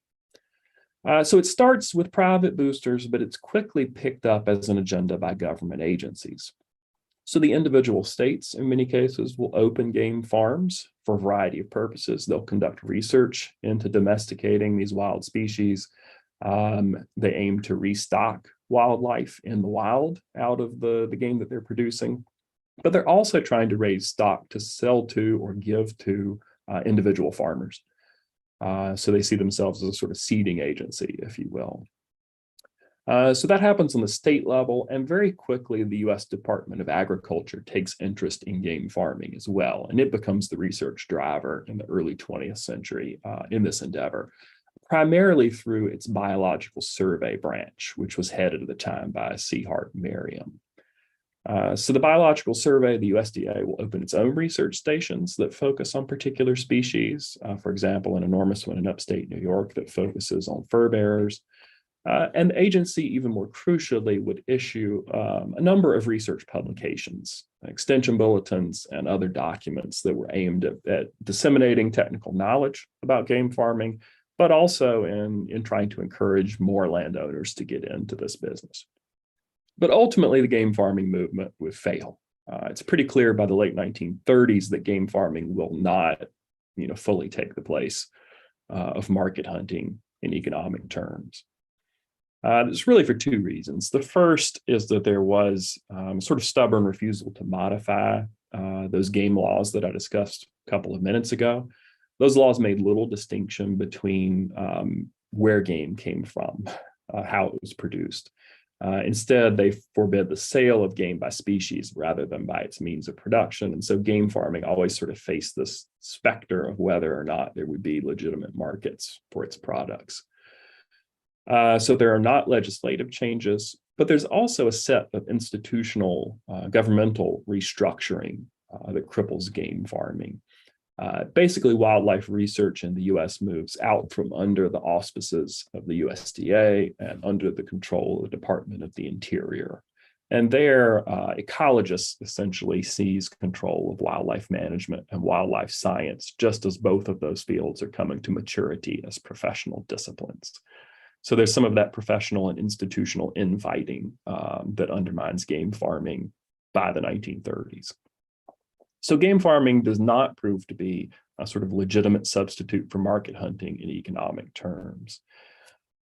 So it starts with private boosters, but it's quickly picked up as an agenda by government agencies. So the individual states, in many cases, will open game farms for a variety of purposes. They'll conduct research into domesticating these wild species. They aim to restock wildlife in the wild out of the game that they're producing. But they're also trying to raise stock to sell to or give to individual farmers. So they see themselves as a sort of seeding agency, if you will. So that happens on the state level, and very quickly the U.S. Department of Agriculture takes interest in game farming as well, and it becomes the research driver in the early 20th century in this endeavor, primarily through its Biological Survey branch, which was headed at the time by C. Hart Merriam. So the Biological Survey, the USDA, will open its own research stations that focus on particular species. For example, an enormous one in upstate New York that focuses on fur bearers. And the agency, even more crucially, would issue a number of research publications, extension bulletins, and other documents that were aimed at disseminating technical knowledge about game farming, but also in trying to encourage more landowners to get into this business. But ultimately, the game farming movement would fail. It's pretty clear by the late 1930s that game farming will not, fully take the place of market hunting in economic terms. It's really for two reasons. The first is that there was sort of stubborn refusal to modify those game laws that I discussed a couple of minutes ago. Those laws made little distinction between where game came from, how it was produced. Instead, they forbid the sale of game by species rather than by its means of production. And so game farming always sort of faced this specter of whether or not there would be legitimate markets for its products. So there are not legislative changes, but there's also a set of institutional governmental restructuring that cripples game farming. Basically, wildlife research in the U.S. moves out from under the auspices of the USDA and under the control of the Department of the Interior. And there, ecologists essentially seize control of wildlife management and wildlife science, just as both of those fields are coming to maturity as professional disciplines. So there's some of that professional and institutional infighting that undermines game farming by the 1930s. So game farming does not prove to be a sort of legitimate substitute for market hunting in economic terms.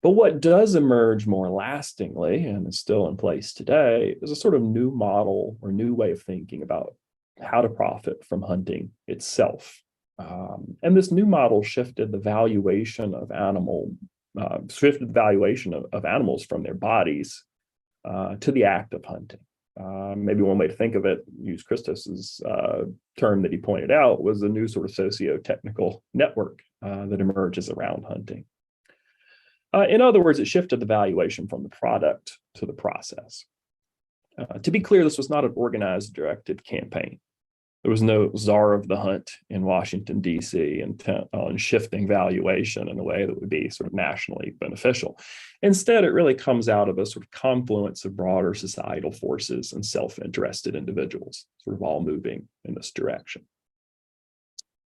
But what does emerge more lastingly, and is still in place today, is a sort of new model or new way of thinking about how to profit from hunting itself. And this new model shifted the valuation of animals from their bodies to the act of hunting. Maybe one way to think of it, use Christos's term that he pointed out, was a new sort of socio-technical network that emerges around hunting. In other words, it shifted the valuation from the product to the process. To be clear, this was not an organized, directed campaign. There was no czar of the hunt in Washington, D.C. intent on shifting valuation in a way that would be sort of nationally beneficial. Instead, it really comes out of a sort of confluence of broader societal forces and self-interested individuals, sort of all moving in this direction.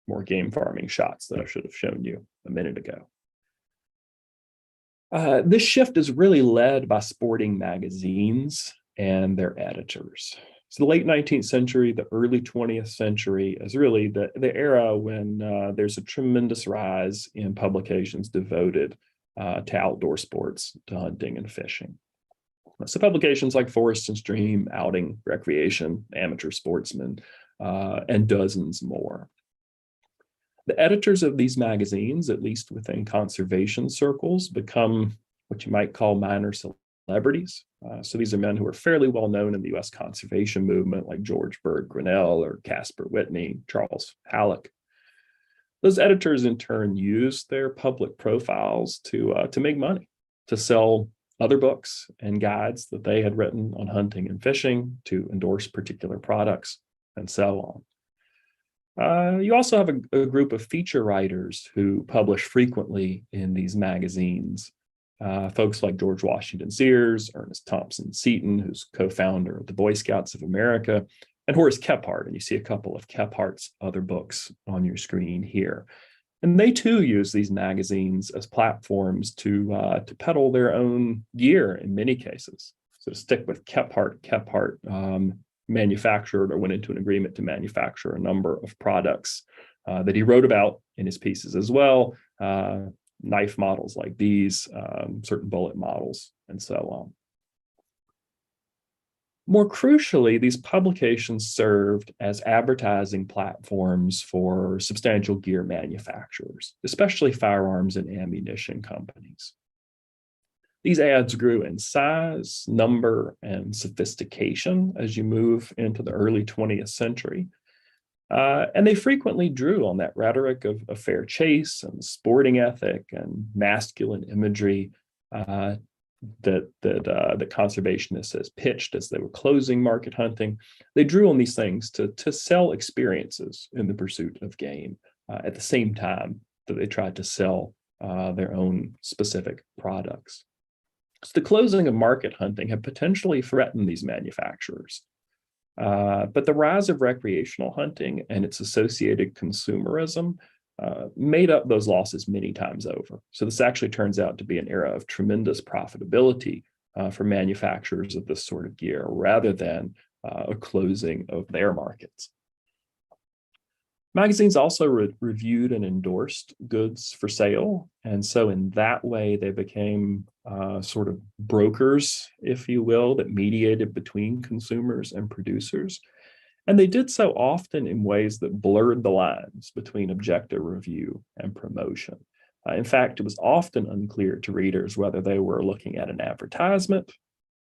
More game farming shots that I should have shown you a minute ago. This shift is really led by sporting magazines and their editors. So the late 19th century, the early 20th century is really the era when there's a tremendous rise in publications devoted to outdoor sports, to hunting and fishing. So publications like Forest and Stream, Outing, Recreation, Amateur Sportsman, and dozens more. The editors of these magazines, at least within conservation circles, become what you might call minor celebrities. So these are men who are fairly well known in the US conservation movement, like George Bird Grinnell or Caspar Whitney, Charles Halleck. Those editors in turn use their public profiles to make money, to sell other books and guides that they had written on hunting and fishing, to endorse particular products, and so on. You also have a group of feature writers who publish frequently in these magazines. Folks like George Washington Sears, Ernest Thompson Seton, who's co-founder of the Boy Scouts of America, and Horace Kephart. And you see a couple of Kephart's other books on your screen here. And they too use these magazines as platforms to peddle their own gear in many cases. So to stick with Kephart manufactured or went into an agreement to manufacture a number of products that he wrote about in his pieces as well, knife models like these, certain bullet models, and so on. More crucially, these publications served as advertising platforms for substantial gear manufacturers, especially firearms and ammunition companies. These ads grew in size, number, and sophistication as you move into the early 20th century. And they frequently drew on that rhetoric of a fair chase and sporting ethic and masculine imagery that conservationists has pitched as they were closing market hunting. They drew on these things to sell experiences in the pursuit of game at the same time that they tried to sell their own specific products. So the closing of market hunting had potentially threatened these manufacturers. But the rise of recreational hunting and its associated consumerism made up those losses many times over. So this actually turns out to be an era of tremendous profitability for manufacturers of this sort of gear, rather than a closing of their markets. Magazines also reviewed and endorsed goods for sale. And so in that way, they became sort of brokers, if you will, that mediated between consumers and producers. And they did so often in ways that blurred the lines between objective review and promotion. In fact, it was often unclear to readers whether they were looking at an advertisement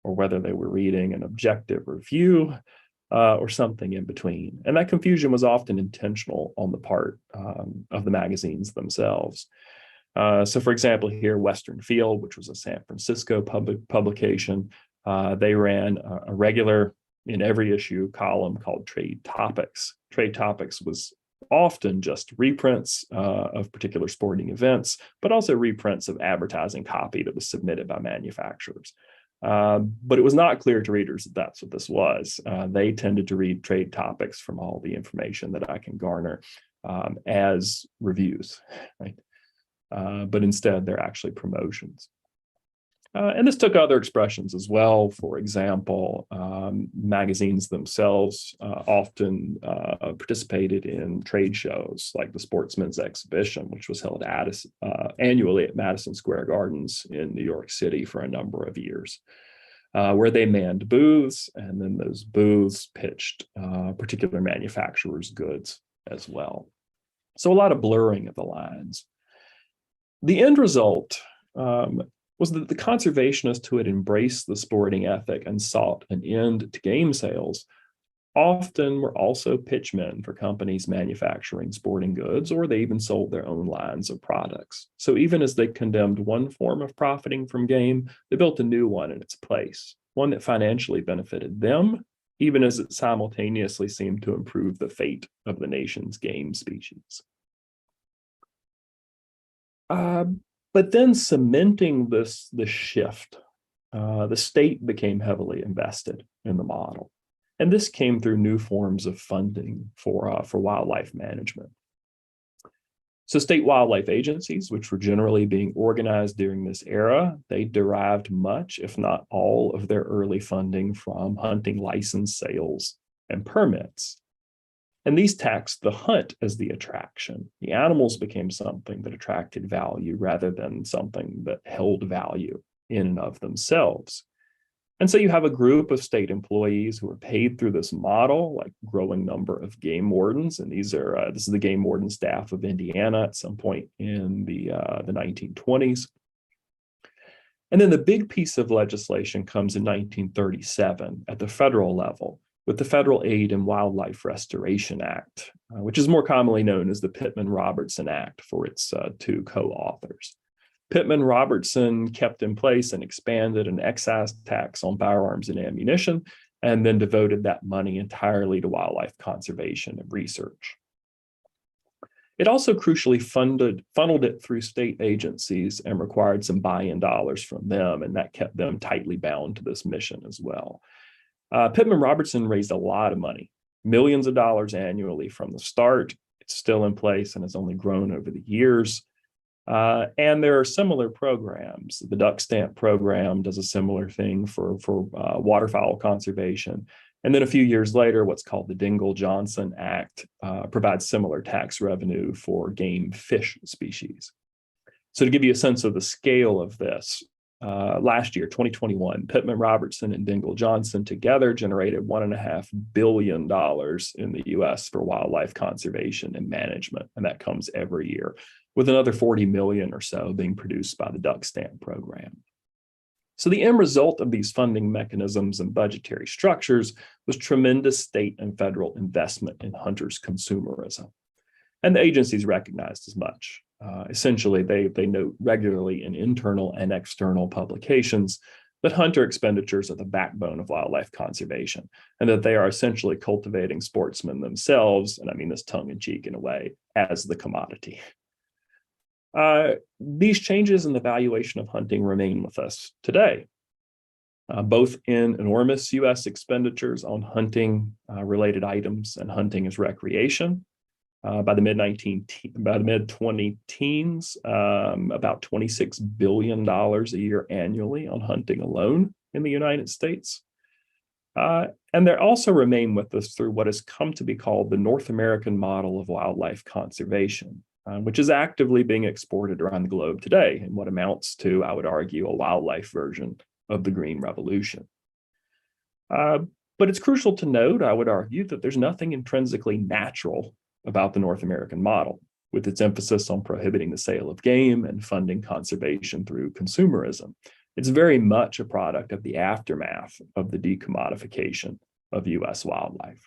or whether they were reading an objective review or something in between. And that confusion was often intentional on the part of the magazines themselves. So for example, here, Western Field, which was a San Francisco publication, they ran a regular, in every issue, column called Trade Topics. Trade Topics was often just reprints of particular sporting events, but also reprints of advertising copy that was submitted by manufacturers. But it was not clear to readers that that's what this was. They tended to read Trade Topics from all the information that I can garner as reviews, right? But instead, they're actually promotions. And this took other expressions as well. For example, magazines themselves often participated in trade shows like the Sportsman's Exhibition, which was held annually at Madison Square Gardens in New York City for a number of years, where they manned booths, and then those booths pitched particular manufacturers' goods as well. So a lot of blurring of the lines. The end result was that the conservationists who had embraced the sporting ethic and sought an end to game sales often were also pitchmen for companies manufacturing sporting goods, or they even sold their own lines of products. So even as they condemned one form of profiting from game, they built a new one in its place, one that financially benefited them, even as it simultaneously seemed to improve the fate of the nation's game species. But then cementing this shift, the state became heavily invested in the model. And this came through new forms of funding for wildlife management. So state wildlife agencies, which were generally being organized during this era, they derived much, if not all, of their early funding from hunting license sales and permits. And these taxed the hunt as the attraction. The animals became something that attracted value rather than something that held value in and of themselves. And so you have a group of state employees who are paid through this model, like growing number of game wardens. And this is the game warden staff of Indiana at some point in the 1920s. And then the big piece of legislation comes in 1937 at the federal level, with the Federal Aid and Wildlife Restoration Act, which is more commonly known as the Pittman-Robertson Act for its two co-authors. Pittman-Robertson kept in place and expanded an excise tax on firearms and ammunition, and then devoted that money entirely to wildlife conservation and research. It also crucially funneled it through state agencies and required some buy-in dollars from them, and that kept them tightly bound to this mission as well. Pittman-Robertson raised a lot of money, millions of dollars annually from the start. It's still in place and has only grown over the years. And there are similar programs. The duck stamp program does a similar thing for waterfowl conservation. And then a few years later, what's called the Dingell-Johnson Act provides similar tax revenue for game fish species. So to give you a sense of the scale of this, last year, 2021, Pittman Robertson and Dingell-Johnson together generated $1.5 billion in the US for wildlife conservation and management. And that comes every year, with another 40 million or so being produced by the duck stamp program. So the end result of these funding mechanisms and budgetary structures was tremendous state and federal investment in hunters' consumerism. And the agencies recognized as much. Essentially, they note regularly in internal and external publications that hunter expenditures are the backbone of wildlife conservation, and that they are essentially cultivating sportsmen themselves, and I mean this tongue-in-cheek in a way, as the commodity. These changes in the valuation of hunting remain with us today, both in enormous US expenditures on hunting related items and hunting as recreation. By the mid-2010s, about $26 billion a year annually on hunting alone in the United States. And they also remain with us through what has come to be called the North American model of wildlife conservation, which is actively being exported around the globe today in what amounts to, I would argue, a wildlife version of the Green Revolution. But it's crucial to note, I would argue, that there's nothing intrinsically natural about the North American model, with its emphasis on prohibiting the sale of game and funding conservation through consumerism. It's very much a product of the aftermath of the decommodification of US wildlife.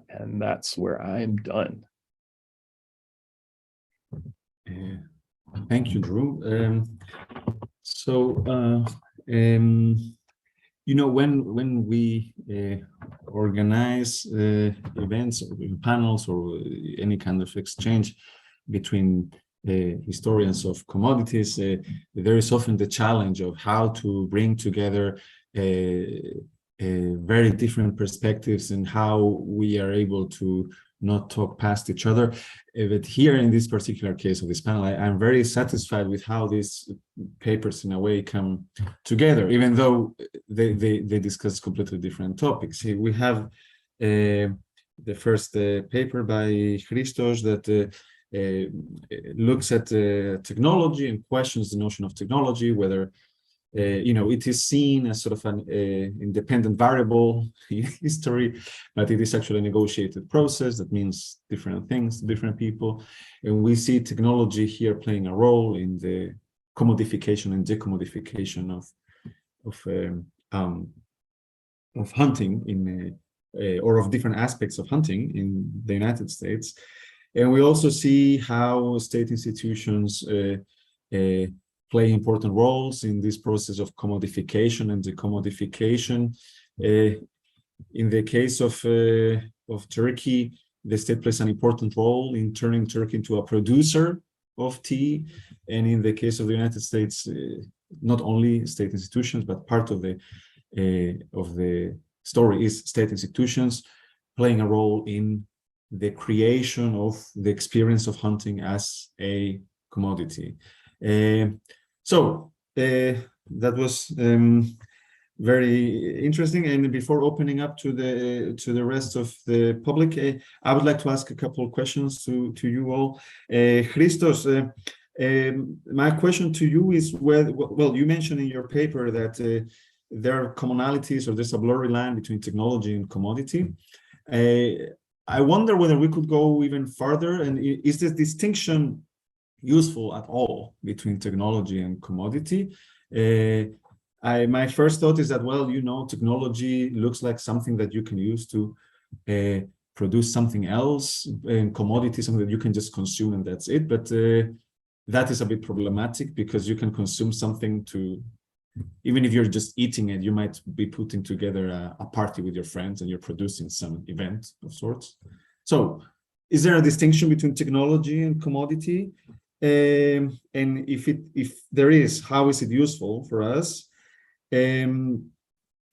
And that's where I am done. Thank you, Drew. You know, when we organize events or panels or any kind of exchange between historians of commodities, there is often the challenge of how to bring together very different perspectives and how we are able to not talk past each other. But here in this particular case of this panel, I'm very satisfied with how these papers in a way come together, even though they discuss completely different topics. Here we have the first paper by Christos that looks at technology and questions the notion of technology, whether you know, it is seen as sort of an independent variable in history, but it is actually a negotiated process that means different things to different people. And we see technology here playing a role in the commodification and decommodification of hunting in or of different aspects of hunting in the United States. And we also see how state institutions play important roles in this process of commodification and decommodification. In the case of Turkey, the state plays an important role in turning Turkey into a producer of tea. And in the case of the United States, not only state institutions, but part of the story is state institutions playing a role in the creation of the experience of hunting as a commodity. So that was very interesting. And before opening up to the rest of the public, I would like to ask a couple of questions to you all. Christos, my question to you is whether, well, you mentioned in your paper that there are commonalities or there's a blurry line between technology and commodity. I wonder whether we could go even further, and is this distinction useful at all between technology and commodity? My first thought is that, well, you know, technology looks like something that you can use to produce something else, and commodity something that you can just consume and that's it. But that is a bit problematic, because you can consume something to, even if you're just eating it, you might be putting together a party with your friends and you're producing some event of sorts. So is there a distinction between technology and commodity? And if there is, how is it useful for us? Then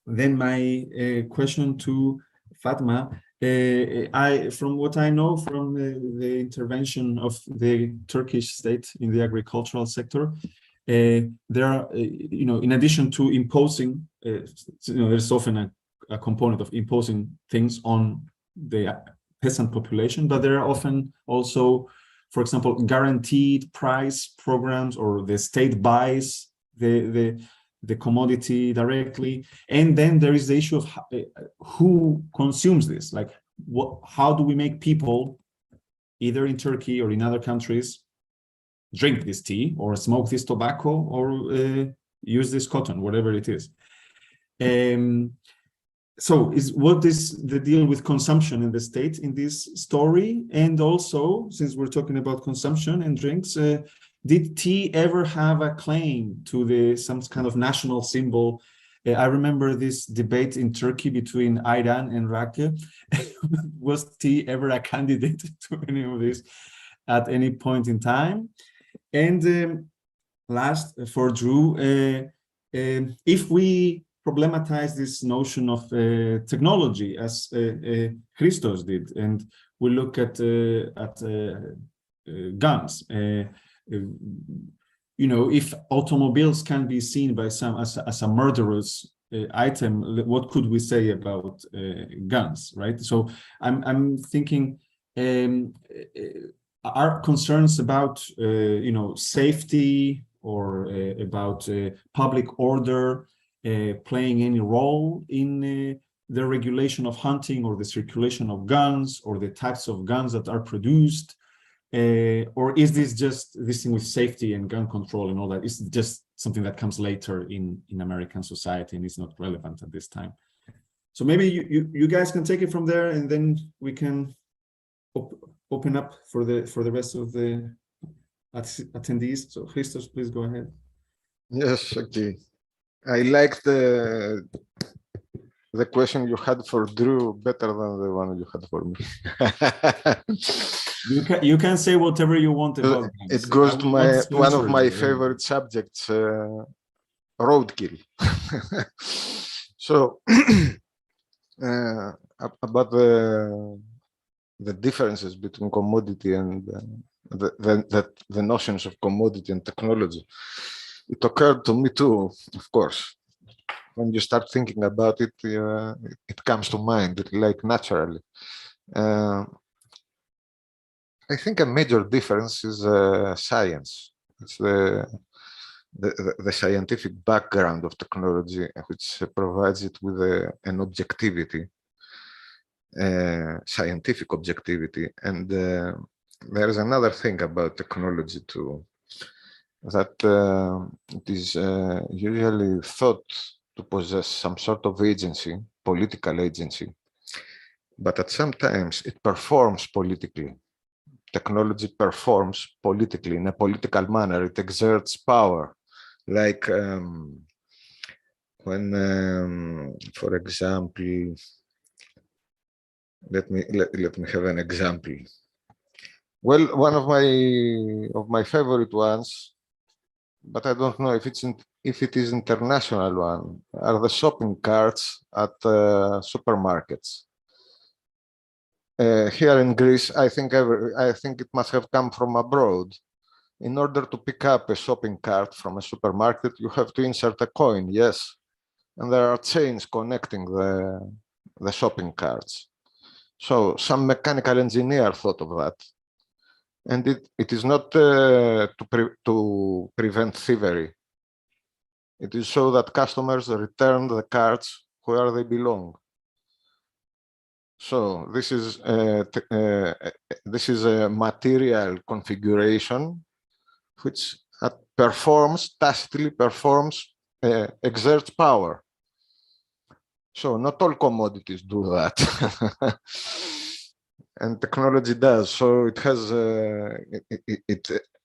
my question to Fatma, from what I know from the intervention of the Turkish state in the agricultural sector, there are, you know, in addition to imposing, you know, there's often a component of imposing things on the peasant population, but there are often also, for example, guaranteed price programs, or the state buys the commodity directly. And then there is the issue of who consumes this. Like, how do we make people, either in Turkey or in other countries, drink this tea or smoke this tobacco or use this cotton, whatever it is. So what is the deal with consumption in the state in this story? And also, since we're talking about consumption and drinks, did tea ever have a claim to some kind of national symbol? I remember this debate in Turkey between Ayran and Rakı. Was tea ever a candidate to any of this at any point in time? And last, for Drew, if we problematize this notion of technology, as Christos did, and we look at guns, you know, if automobiles can be seen by some as a murderous item, what could we say about guns, right? So I'm thinking, are concerns about you know, safety or about public order playing any role in the regulation of hunting or the circulation of guns or the types of guns that are produced? Or is this just this thing with safety and gun control and all that? Is just something that comes later in American society and is not relevant at this time? So maybe you guys can take it from there, and then we can open up for the rest of the attendees. So Christos, please go ahead. Yes, okay. I liked the question you had for Drew better than the one you had for me. You can say whatever you want about it. It goes to one of my favorite subjects, roadkill. So about the differences between commodity and the notions of commodity and technology. It occurred to me too, of course. When you start thinking about it, it comes to mind, like naturally. I think a major difference is science. It's the scientific background of technology, which provides it with an objectivity, scientific objectivity. And there is another thing about technology too, that it is usually thought to possess some sort of agency, political agency, but at some times it performs politically. Technology performs politically in a political manner. It exerts power, like when, for example, let me have an example. Well, one of my favorite ones, but I don't know if it is international one, are the shopping carts at supermarkets. Here in Greece, I think it must have come from abroad. In order to pick up a shopping cart from a supermarket, you have to insert a coin, yes, and there are chains connecting the shopping carts. So some mechanical engineer thought of that. And it is not to prevent thievery. It is so that customers return the cards where they belong. So this is a material configuration which tacitly performs, exerts power. So not all commodities do that. And technology does. So it has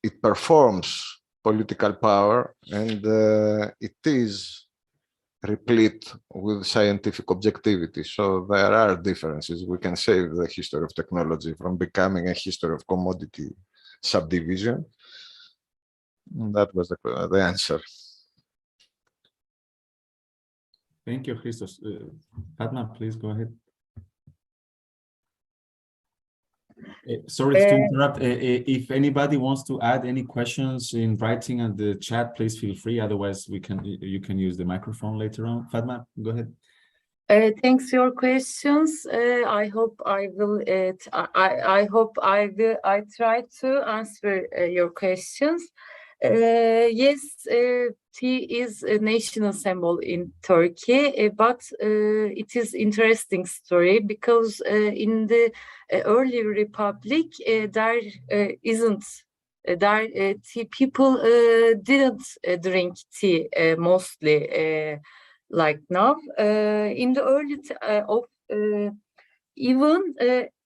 it performs political power, and it is replete with scientific objectivity. So there are differences. We can save the history of technology from becoming a history of commodity subdivision. And that was the answer. Thank you, Christos. Fatma, please go ahead. Sorry to interrupt. If anybody wants to add any questions in writing on the chat, please feel free. Otherwise, you can use the microphone later on. Fatma, go ahead. Thanks for your questions. I hope I will. I hope I try to answer your questions. Yes, tea is a national symbol in Turkey, but it is interesting story because in the early republic there isn't. Tea people didn't drink tea mostly. Like now, in the early even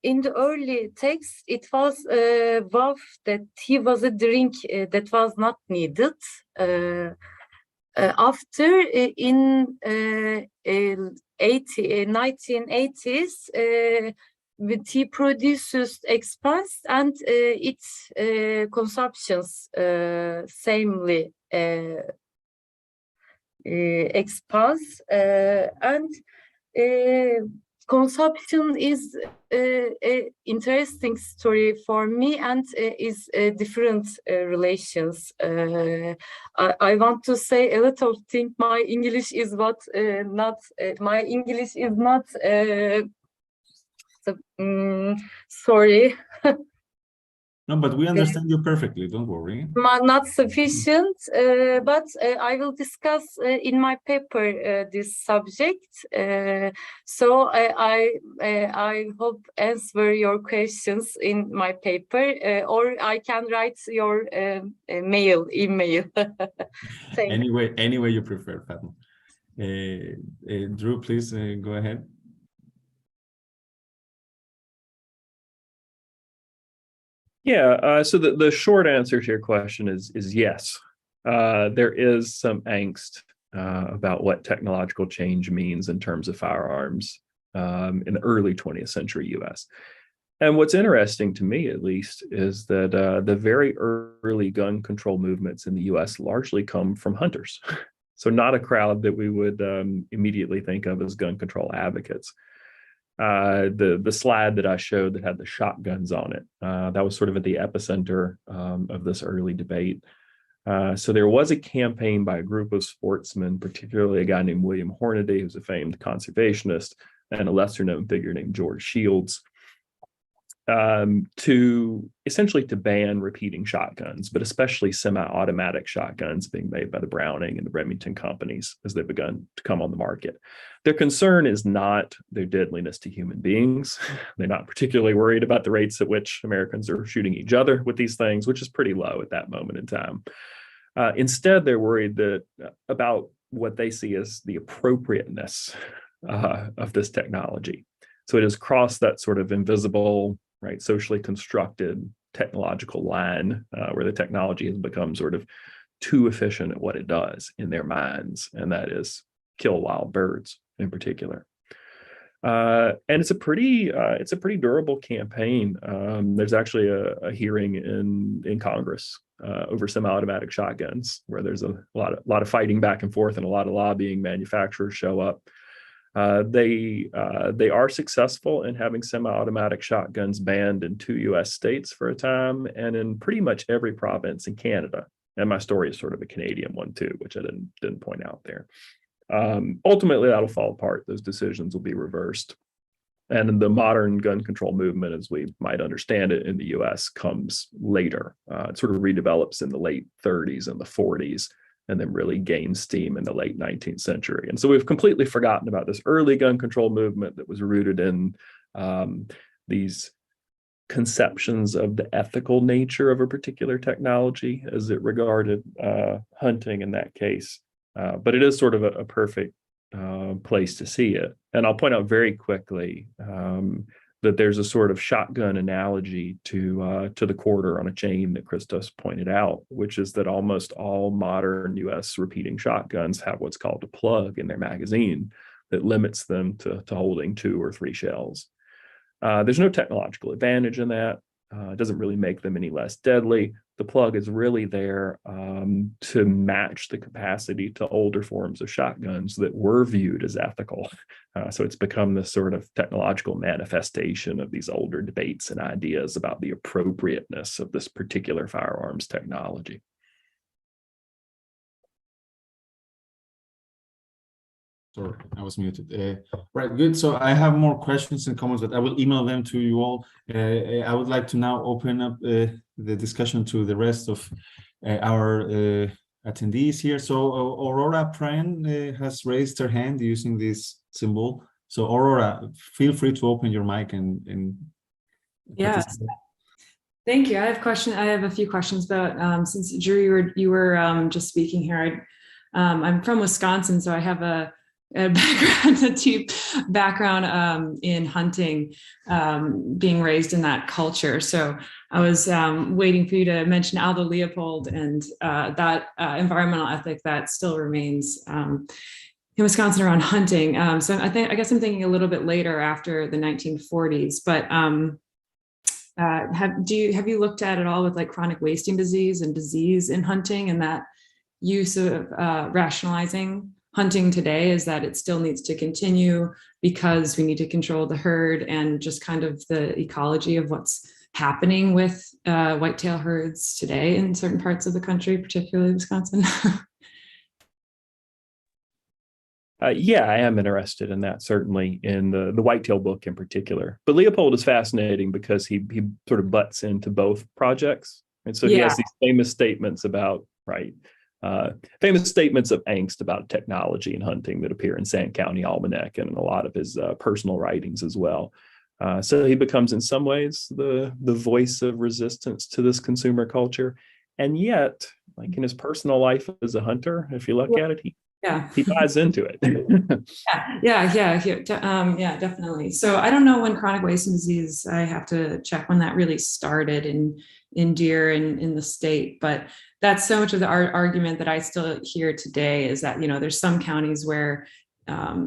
in the early text, it was vowed that tea was a drink that was not needed. After in 1980s, the tea producers expansed and its consumptions samely expands and consumption is a interesting story for me and is different relations. I want to say a lot of things. My English is not my English is not sorry. No, but we understand you perfectly. Don't worry. Not sufficient, but I will discuss in my paper this subject. So I hope answer your questions in my paper, or I can write your email. Any way you prefer, Fatma. Drew, please go ahead. Yeah, so the short answer to your question is yes. There is some angst about what technological change means in terms of firearms in the early 20th century US. And what's interesting to me, at least, is that the very early gun control movements in the US largely come from hunters. So not a crowd that we would immediately think of as gun control advocates. The slide that I showed that had the shotguns on it, that was sort of at the epicenter of this early debate. So there was a campaign by a group of sportsmen, particularly a guy named William Hornady, who's a famed conservationist, and a lesser known figure named George Shields, to essentially to ban repeating shotguns, but especially semi-automatic shotguns being made by the Browning and the Remington companies as they've begun to come on the market. Their concern is not their deadliness to human beings. They're not particularly worried about the rates at which Americans are shooting each other with these things, which is pretty low at that moment in time. Instead, they're worried about what they see as the appropriateness of this technology. So it has crossed that sort of invisible, right, socially constructed technological line where the technology has become sort of too efficient at what it does in their minds, and that is kill wild birds in particular. And it's a pretty durable campaign. There's actually a hearing in Congress over semi-automatic shotguns, where there's a lot of fighting back and forth and a lot of lobbying. Manufacturers show up. They are successful in having semi-automatic shotguns banned in 2 US states for a time, and in pretty much every province in Canada. And my story is sort of a Canadian one too, which I didn't point out there. Ultimately, that'll fall apart. Those decisions will be reversed. And the modern gun control movement, as we might understand it in the US, comes later. It sort of redevelops in the late 30s and the 40s, and then really gains steam in the late 19th century. And so we've completely forgotten about this early gun control movement that was rooted in these conceptions of the ethical nature of a particular technology as it regarded hunting in that case. But it is sort of a perfect place to see it. And I'll point out very quickly that there's a sort of shotgun analogy to the quarter on a chain that Christos pointed out, which is that almost all modern US repeating shotguns have what's called a plug in their magazine that limits them to holding 2 or 3 shells. There's no technological advantage in that. It doesn't really make them any less deadly. The plug is really there to match the capacity to older forms of shotguns that were viewed as ethical. So it's become this sort of technological manifestation of these older debates and ideas about the appropriateness of this particular firearms technology. Sorry, I was muted. Right, good. So I have more questions and comments, but I will email them to you all. I would like to now open up the discussion to the rest of our attendees here. So Aurora Pran has raised her hand using this symbol. So Aurora, feel free to open your mic and yes. Thank you. I have a few questions about since Drew, you were just speaking here. I'm from Wisconsin, so I have a background, a deep background in hunting, being raised in that culture. So I was waiting for you to mention Aldo Leopold and that environmental ethic that still remains in Wisconsin around hunting. So I guess I'm thinking a little bit later after the 1940s, but have you looked at all with like chronic wasting disease and disease in hunting, and that use of rationalizing hunting today is that it still needs to continue because we need to control the herd and just kind of the ecology of what's happening with whitetail herds today in certain parts of the country, particularly Wisconsin? Yeah, I am interested in that, certainly in the whitetail book in particular. But Leopold is fascinating because he sort of butts into both projects. And so he has these famous statements about, famous statements of angst about technology and hunting that appear in Sand County Almanac and in a lot of his personal writings as well. So he becomes in some ways the voice of resistance to this consumer culture. And yet, like in his personal life as a hunter, if you look at it, he buys into it. Yeah, definitely. So I don't know when chronic wasting disease, I have to check when that really started in deer in the state, but that's so much of the argument that I still hear today is that, there's some counties where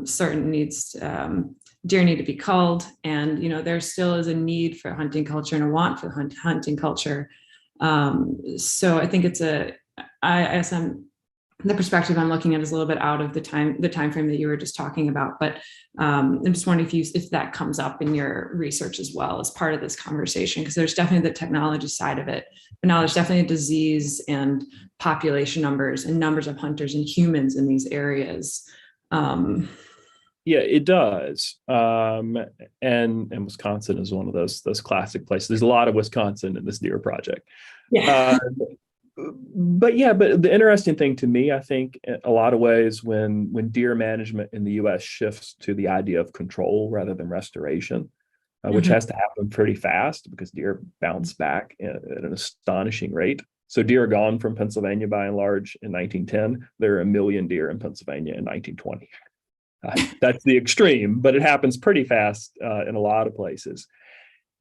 certain deer need to be culled, and, there still is a need for hunting culture and a want for hunting culture. So I think the perspective I'm looking at is a little bit out of the time frame that you were just talking about, but I'm just wondering if that comes up in your research as well as part of this conversation, because there's definitely the technology side of it, but now there's definitely a disease and population numbers and numbers of hunters and humans in these areas. Yeah, it does. And Wisconsin is one of those classic places. There's a lot of Wisconsin in this deer project. Yeah. But the interesting thing to me, I think, in a lot of ways, when deer management in the U.S. shifts to the idea of control rather than restoration, which has to happen pretty fast because deer bounce back at an astonishing rate. So deer are gone from Pennsylvania by and large in 1910. There are 1 million deer in Pennsylvania in 1920. That's the extreme, but it happens pretty fast in a lot of places.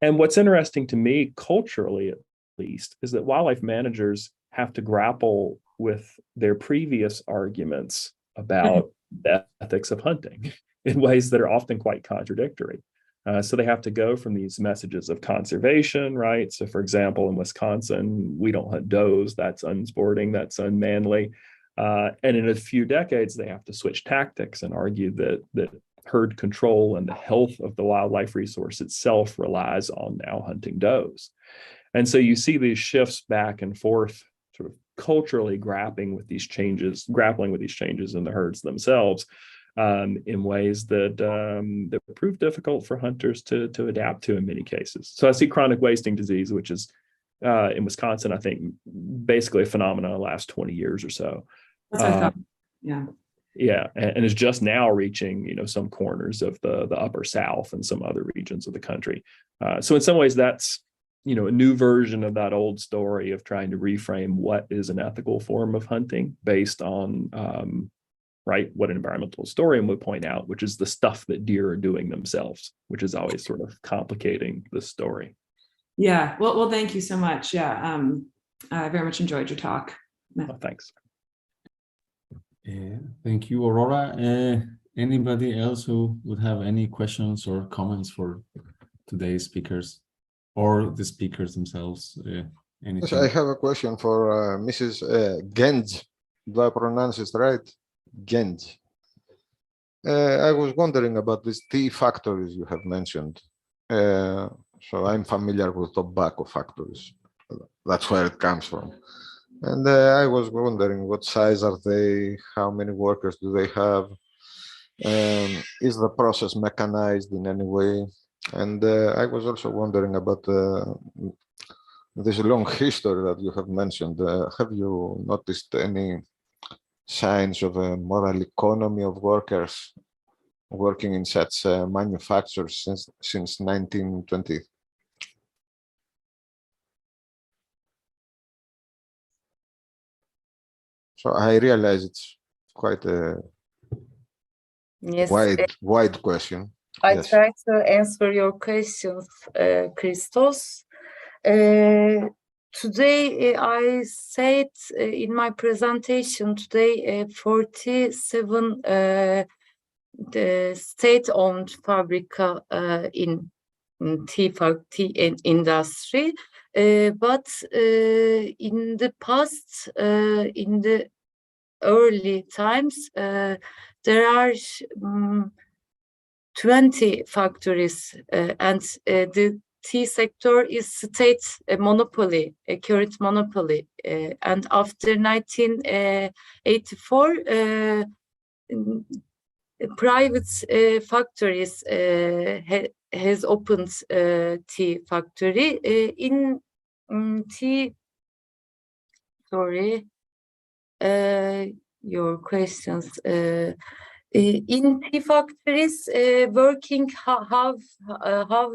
And what's interesting to me, culturally at least, is that wildlife managers have to grapple with their previous arguments about the ethics of hunting in ways that are often quite contradictory. So they have to go from these messages of conservation, right? So for example, in Wisconsin, we don't hunt does, that's unsporting, that's unmanly. And in a few decades, they have to switch tactics and argue that herd control and the health of the wildlife resource itself relies on now hunting does. And so you see these shifts back and forth, sort of culturally grappling with these changes in the herds themselves, in ways that prove difficult for hunters to adapt to in many cases. So I see chronic wasting disease, which is in Wisconsin, I think, basically a phenomenon of the last 20 years or so. That's what I thought. Yeah. Yeah, and is just now reaching, some corners of the upper South and some other regions of the country. So in some ways, that's a new version of that old story of trying to reframe what is an ethical form of hunting based on, what an environmental historian would point out, which is the stuff that deer are doing themselves, which is always sort of complicating the story. Yeah. Well, thank you so much. Yeah. I very much enjoyed your talk. Oh, thanks. Thank you, Aurora. Anybody else who would have any questions or comments for today's speakers or the speakers themselves? Yes, I have a question for Mrs. Genç. Do I pronounce it right? Genç. I was wondering about these tea factories you have mentioned. So I'm familiar with tobacco factories. That's where it comes from. And I was wondering what size are they? How many workers do they have? Is the process mechanized in any way? And I was also wondering about this long history that you have mentioned. Have you noticed any signs of a moral economy of workers working in such manufacturers since 1920? So I realize it's quite a Yes, wide question. I Yes. try to answer your questions, Christos. Today, I said in my presentation today, 47 the state-owned fabrica in tea industry, but in the past, in the early times, there are 20 factories, and the tea sector is state monopoly, a current monopoly, and after 1984, private factories has opened tea factory in tea. Sorry, your questions. In tea factories, working how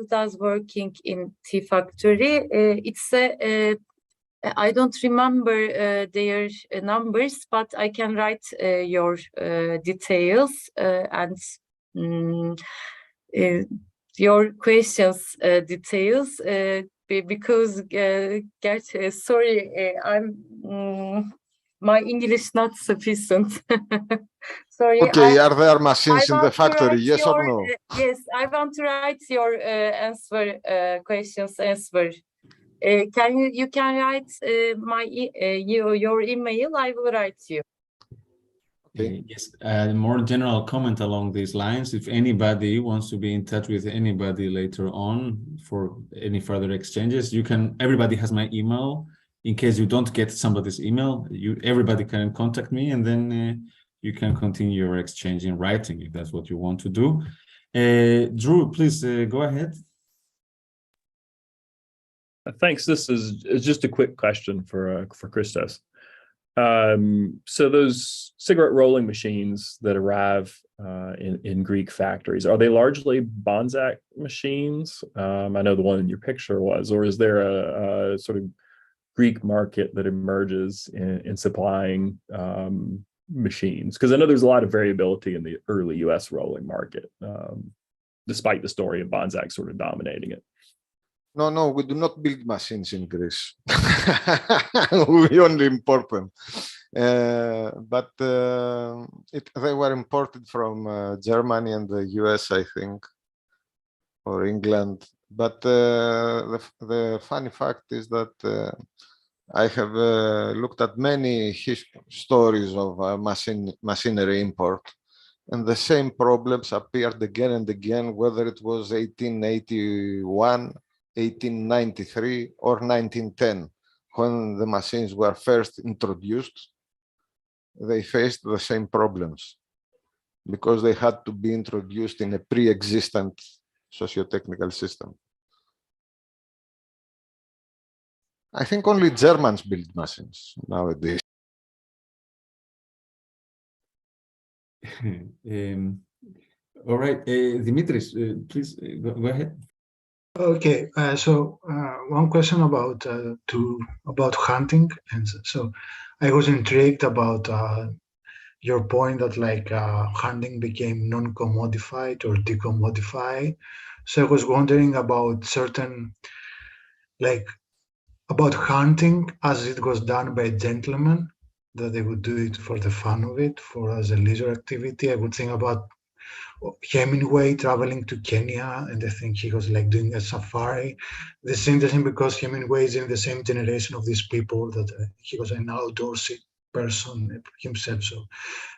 does working in tea factory? It's a I don't remember their numbers, but I can write your details and your questions details because sorry, I'm my English not sufficient. Sorry. Okay, are there machines in the factory? Yes or no? Yes, I want to write your answer questions answer. You can write your email. I will write you. Okay. Yes, more general comment along these lines. If anybody wants to be in touch with anybody later on for any further exchanges, you can. Everybody has my email. In case you don't get somebody's email, everybody can contact me, and then you can continue your exchange in writing if that's what you want to do. Drew, please go ahead. Thanks. This is just a quick question for Christos. So those cigarette rolling machines that arrive in Greek factories, are they largely Bonsack machines? I know the one in your picture was, or is there a sort of Greek market that emerges in supplying machines? Because I know there's a lot of variability in the early US rolling market, despite the story of Bonsack sort of dominating it. No, we do not build machines in Greece. We only import them. But they were imported from Germany and the US, I think, or England. But the funny fact is that I have looked at many stories of machinery import, and the same problems appeared again and again, whether it was 1881, 1893, or 1910, when the machines were first introduced. They faced the same problems because they had to be introduced in a pre-existent socio-technical system. I think only Germans build machines nowadays. All right, Dimitris, please go ahead. Okay, so one question about hunting, and so I was intrigued about your point that like hunting became non-commodified or decommodified. So I was wondering about certain about hunting as it was done by gentlemen, that they would do it for the fun of it, for as a leisure activity. I would think about Hemingway traveling to Kenya, and I think he was like doing a safari. This is interesting because Hemingway is in the same generation of these people, that he was an outdoorsy person himself. So,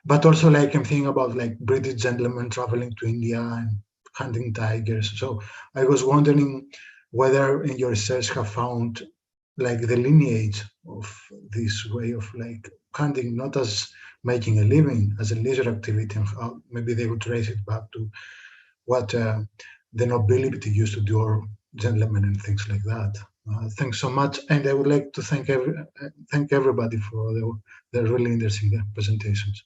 but also like I'm thinking about like British gentlemen traveling to India and hunting tigers. So I was wondering whether in your research have found like the lineage of this way of like hunting not as making a living, as a leisure activity, and how maybe they would trace it back to what the nobility used to do, or gentlemen and things like that. Thanks so much, and I would like to thank everybody for the really interesting presentations.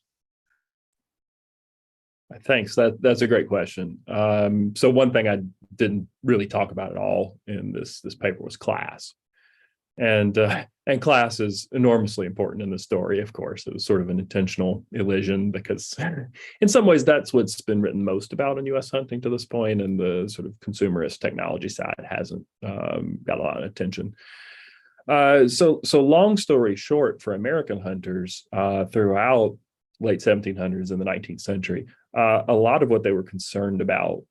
Thanks. That's a great question. So one thing I didn't really talk about at all in this paper was class, and class is enormously important in the story. Of course, it was sort of an intentional elision because, in some ways, that's what's been written most about in U.S. hunting to this point, and the sort of consumerist technology side hasn't got a lot of attention. So long story short, for American hunters throughout late 1700s and the 19th century, a lot of what they were concerned about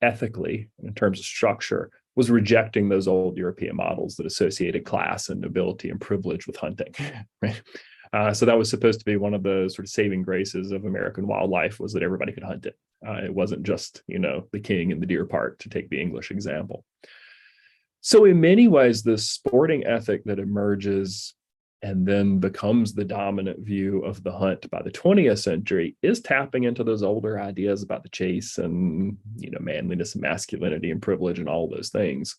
ethically in terms of structure was rejecting those old European models that associated class and nobility and privilege with hunting, right? So that was supposed to be one of the sort of saving graces of American wildlife, was that everybody could hunt it. It wasn't just, the king in the deer park, to take the English example. So in many ways, the sporting ethic that emerges and then becomes the dominant view of the hunt by the 20th century is tapping into those older ideas about the chase and, manliness and masculinity and privilege and all those things.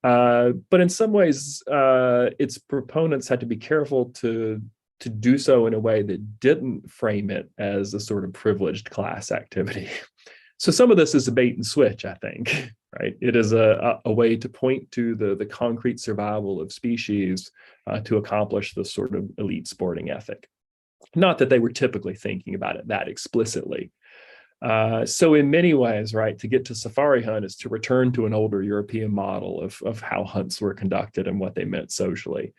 But in some ways, its proponents had to be careful to do so in a way that didn't frame it as a sort of privileged class activity. So some of this is a bait and switch, I think, right? It is a way to point to the concrete survival of species to accomplish this sort of elite sporting ethic. Not that they were typically thinking about it that explicitly. So in many ways, right, to get to safari hunt is to return to an older European model of how hunts were conducted and what they meant socially.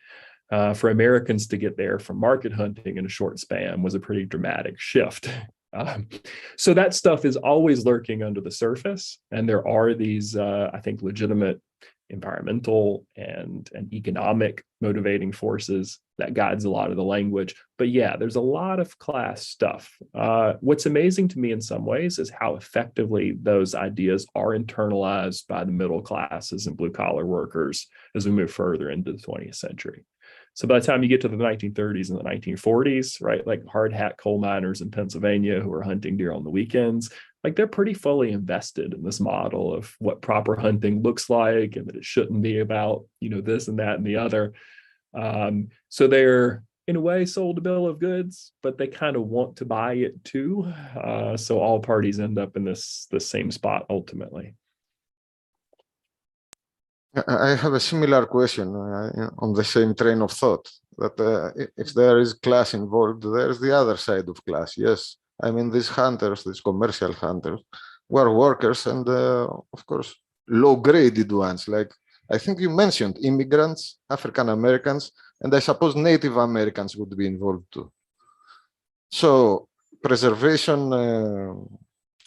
For Americans to get there from market hunting in a short span was a pretty dramatic shift. So that stuff is always lurking under the surface, and there are these, I think, legitimate environmental and economic motivating forces that guides a lot of the language. But yeah, there's a lot of class stuff. What's amazing to me in some ways is how effectively those ideas are internalized by the middle classes and blue-collar workers as we move further into the 20th century. So by the time you get to the 1930s and the 1940s, right, like hard hat coal miners in Pennsylvania who are hunting deer on the weekends, like they're pretty fully invested in this model of what proper hunting looks like, and that it shouldn't be about, this and that and the other. So they're, in a way, sold a bill of goods, but they kind of want to buy it too. So all parties end up in this same spot ultimately. I have a similar question on the same train of thought, that if there is class involved, there's the other side of class. Yes, I mean, these hunters, these commercial hunters, were workers and, of course, low-graded ones. Like, I think you mentioned immigrants, African Americans, and I suppose Native Americans would be involved too. So preservation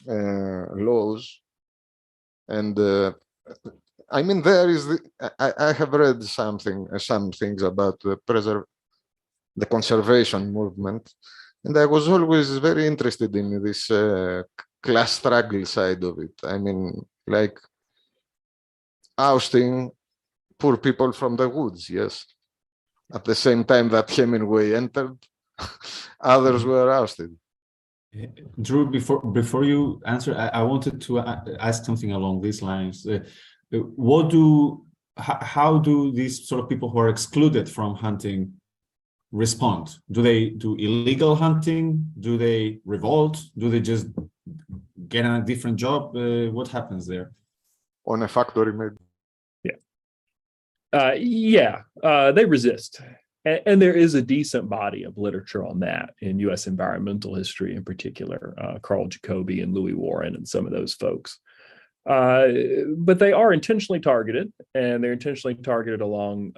laws and I mean, there is I have read some things about the conservation movement, and I was always very interested in this class struggle side of it. I mean, like ousting poor people from the woods, yes. At the same time that Hemingway entered, others were ousted. Drew, before you answer, I wanted to ask something along these lines. How do these sort of people who are excluded from hunting respond? Do they do illegal hunting? Do they revolt? Do they just get a different job? What happens there? On a factory, maybe. They resist. And there is a decent body of literature on that in U.S. environmental history in particular, Carl Jacobi and Louis Warren and some of those folks. But they are intentionally targeted, and they're intentionally targeted along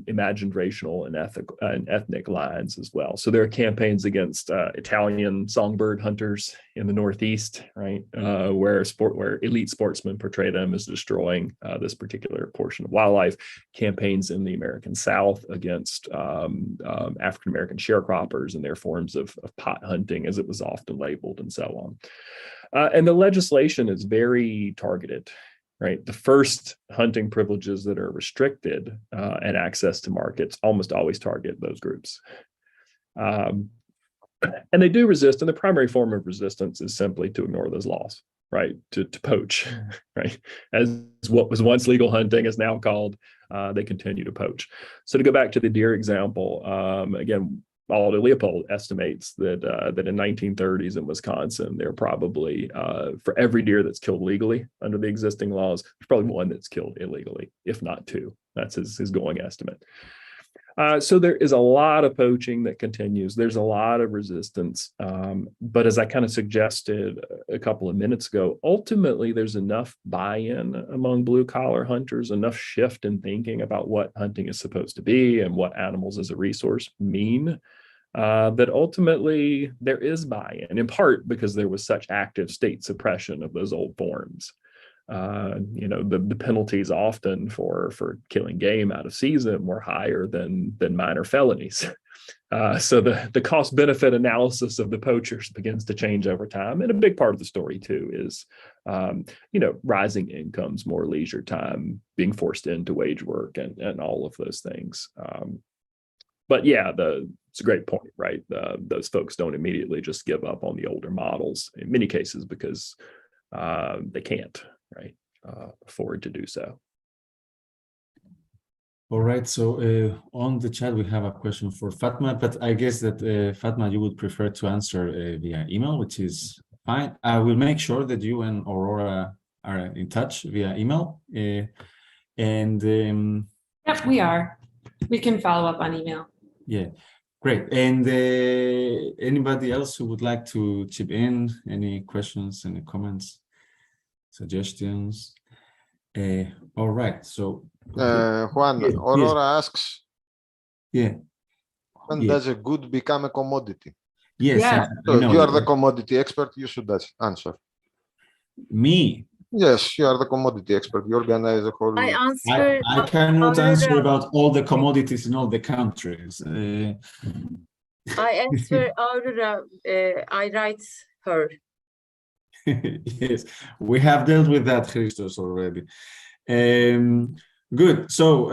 imagined racial and ethnic lines as well. So there are campaigns against Italian songbird hunters in the Northeast, right, where elite sportsmen portray them as destroying this particular portion of wildlife. Campaigns in the American South against African American sharecroppers and their forms of pot hunting, as it was often labeled, and so on. And the legislation is very targeted, right? The first hunting privileges that are restricted and access to markets almost always target those groups. And they do resist, and the primary form of resistance is simply to ignore those laws, right? To poach, right? As what was once legal hunting is now called, they continue to poach. So to go back to the deer example, again, Aldo Leopold estimates that in 1930s in Wisconsin, there are probably, for every deer that's killed legally under the existing laws, there's probably one that's killed illegally, if not two. That's his going estimate. So there is a lot of poaching that continues. There's a lot of resistance. But as I kind of suggested a couple of minutes ago, ultimately there's enough buy-in among blue-collar hunters, enough shift in thinking about what hunting is supposed to be and what animals as a resource mean, that ultimately there is buy-in, in part because there was such active state suppression of those old forms. The penalties often for killing game out of season were higher than minor felonies. So the cost benefit analysis of the poachers begins to change over time. And a big part of the story too is, rising incomes, more leisure time, being forced into wage work and all of those things. But yeah, it's a great point, right? Those folks don't immediately just give up on the older models in many cases because they can't, right, afford to do so. All right, so on the chat, we have a question for Fatma, but I guess that Fatma, you would prefer to answer via email, which is fine. I will make sure that you and Aurora are in touch via email. Yep, we are. We can follow up on email. Yeah, great. And anybody else who would like to chip in? Any questions, any comments, suggestions? All right, so Juan, yes, Aurora asks, yeah, when does a good become a commodity? yes, Yeah. So know you are that. the commodity expert, you should answer. Me? Yes, you are the commodity expert. You organize a whole... I answer. I cannot Aurora. answer about all the commodities in all the countries. I answer Aurora. I write her. Yes, we have dealt with that, Christos, already. Good. So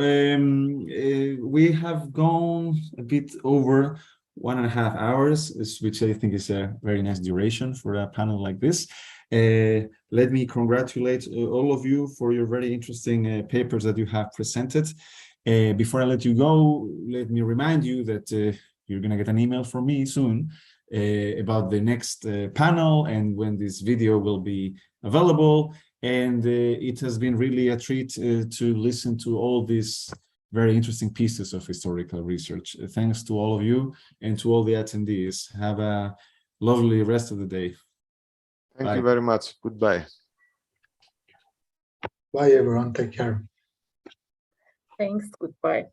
we have gone a bit over 1.5 hours, which I think is a very nice duration for a panel like this. Let me congratulate all of you for your very interesting papers that you have presented. Before I let you go, let me remind you that you're going to get an email from me soon about the next panel and when this video will be available. And it has been really a treat to listen to all these very interesting pieces of historical research. Thanks to all of you and to all the attendees. Have a lovely rest of the day. Thank you very much. Goodbye. Bye, everyone. Take care. Thanks. Goodbye.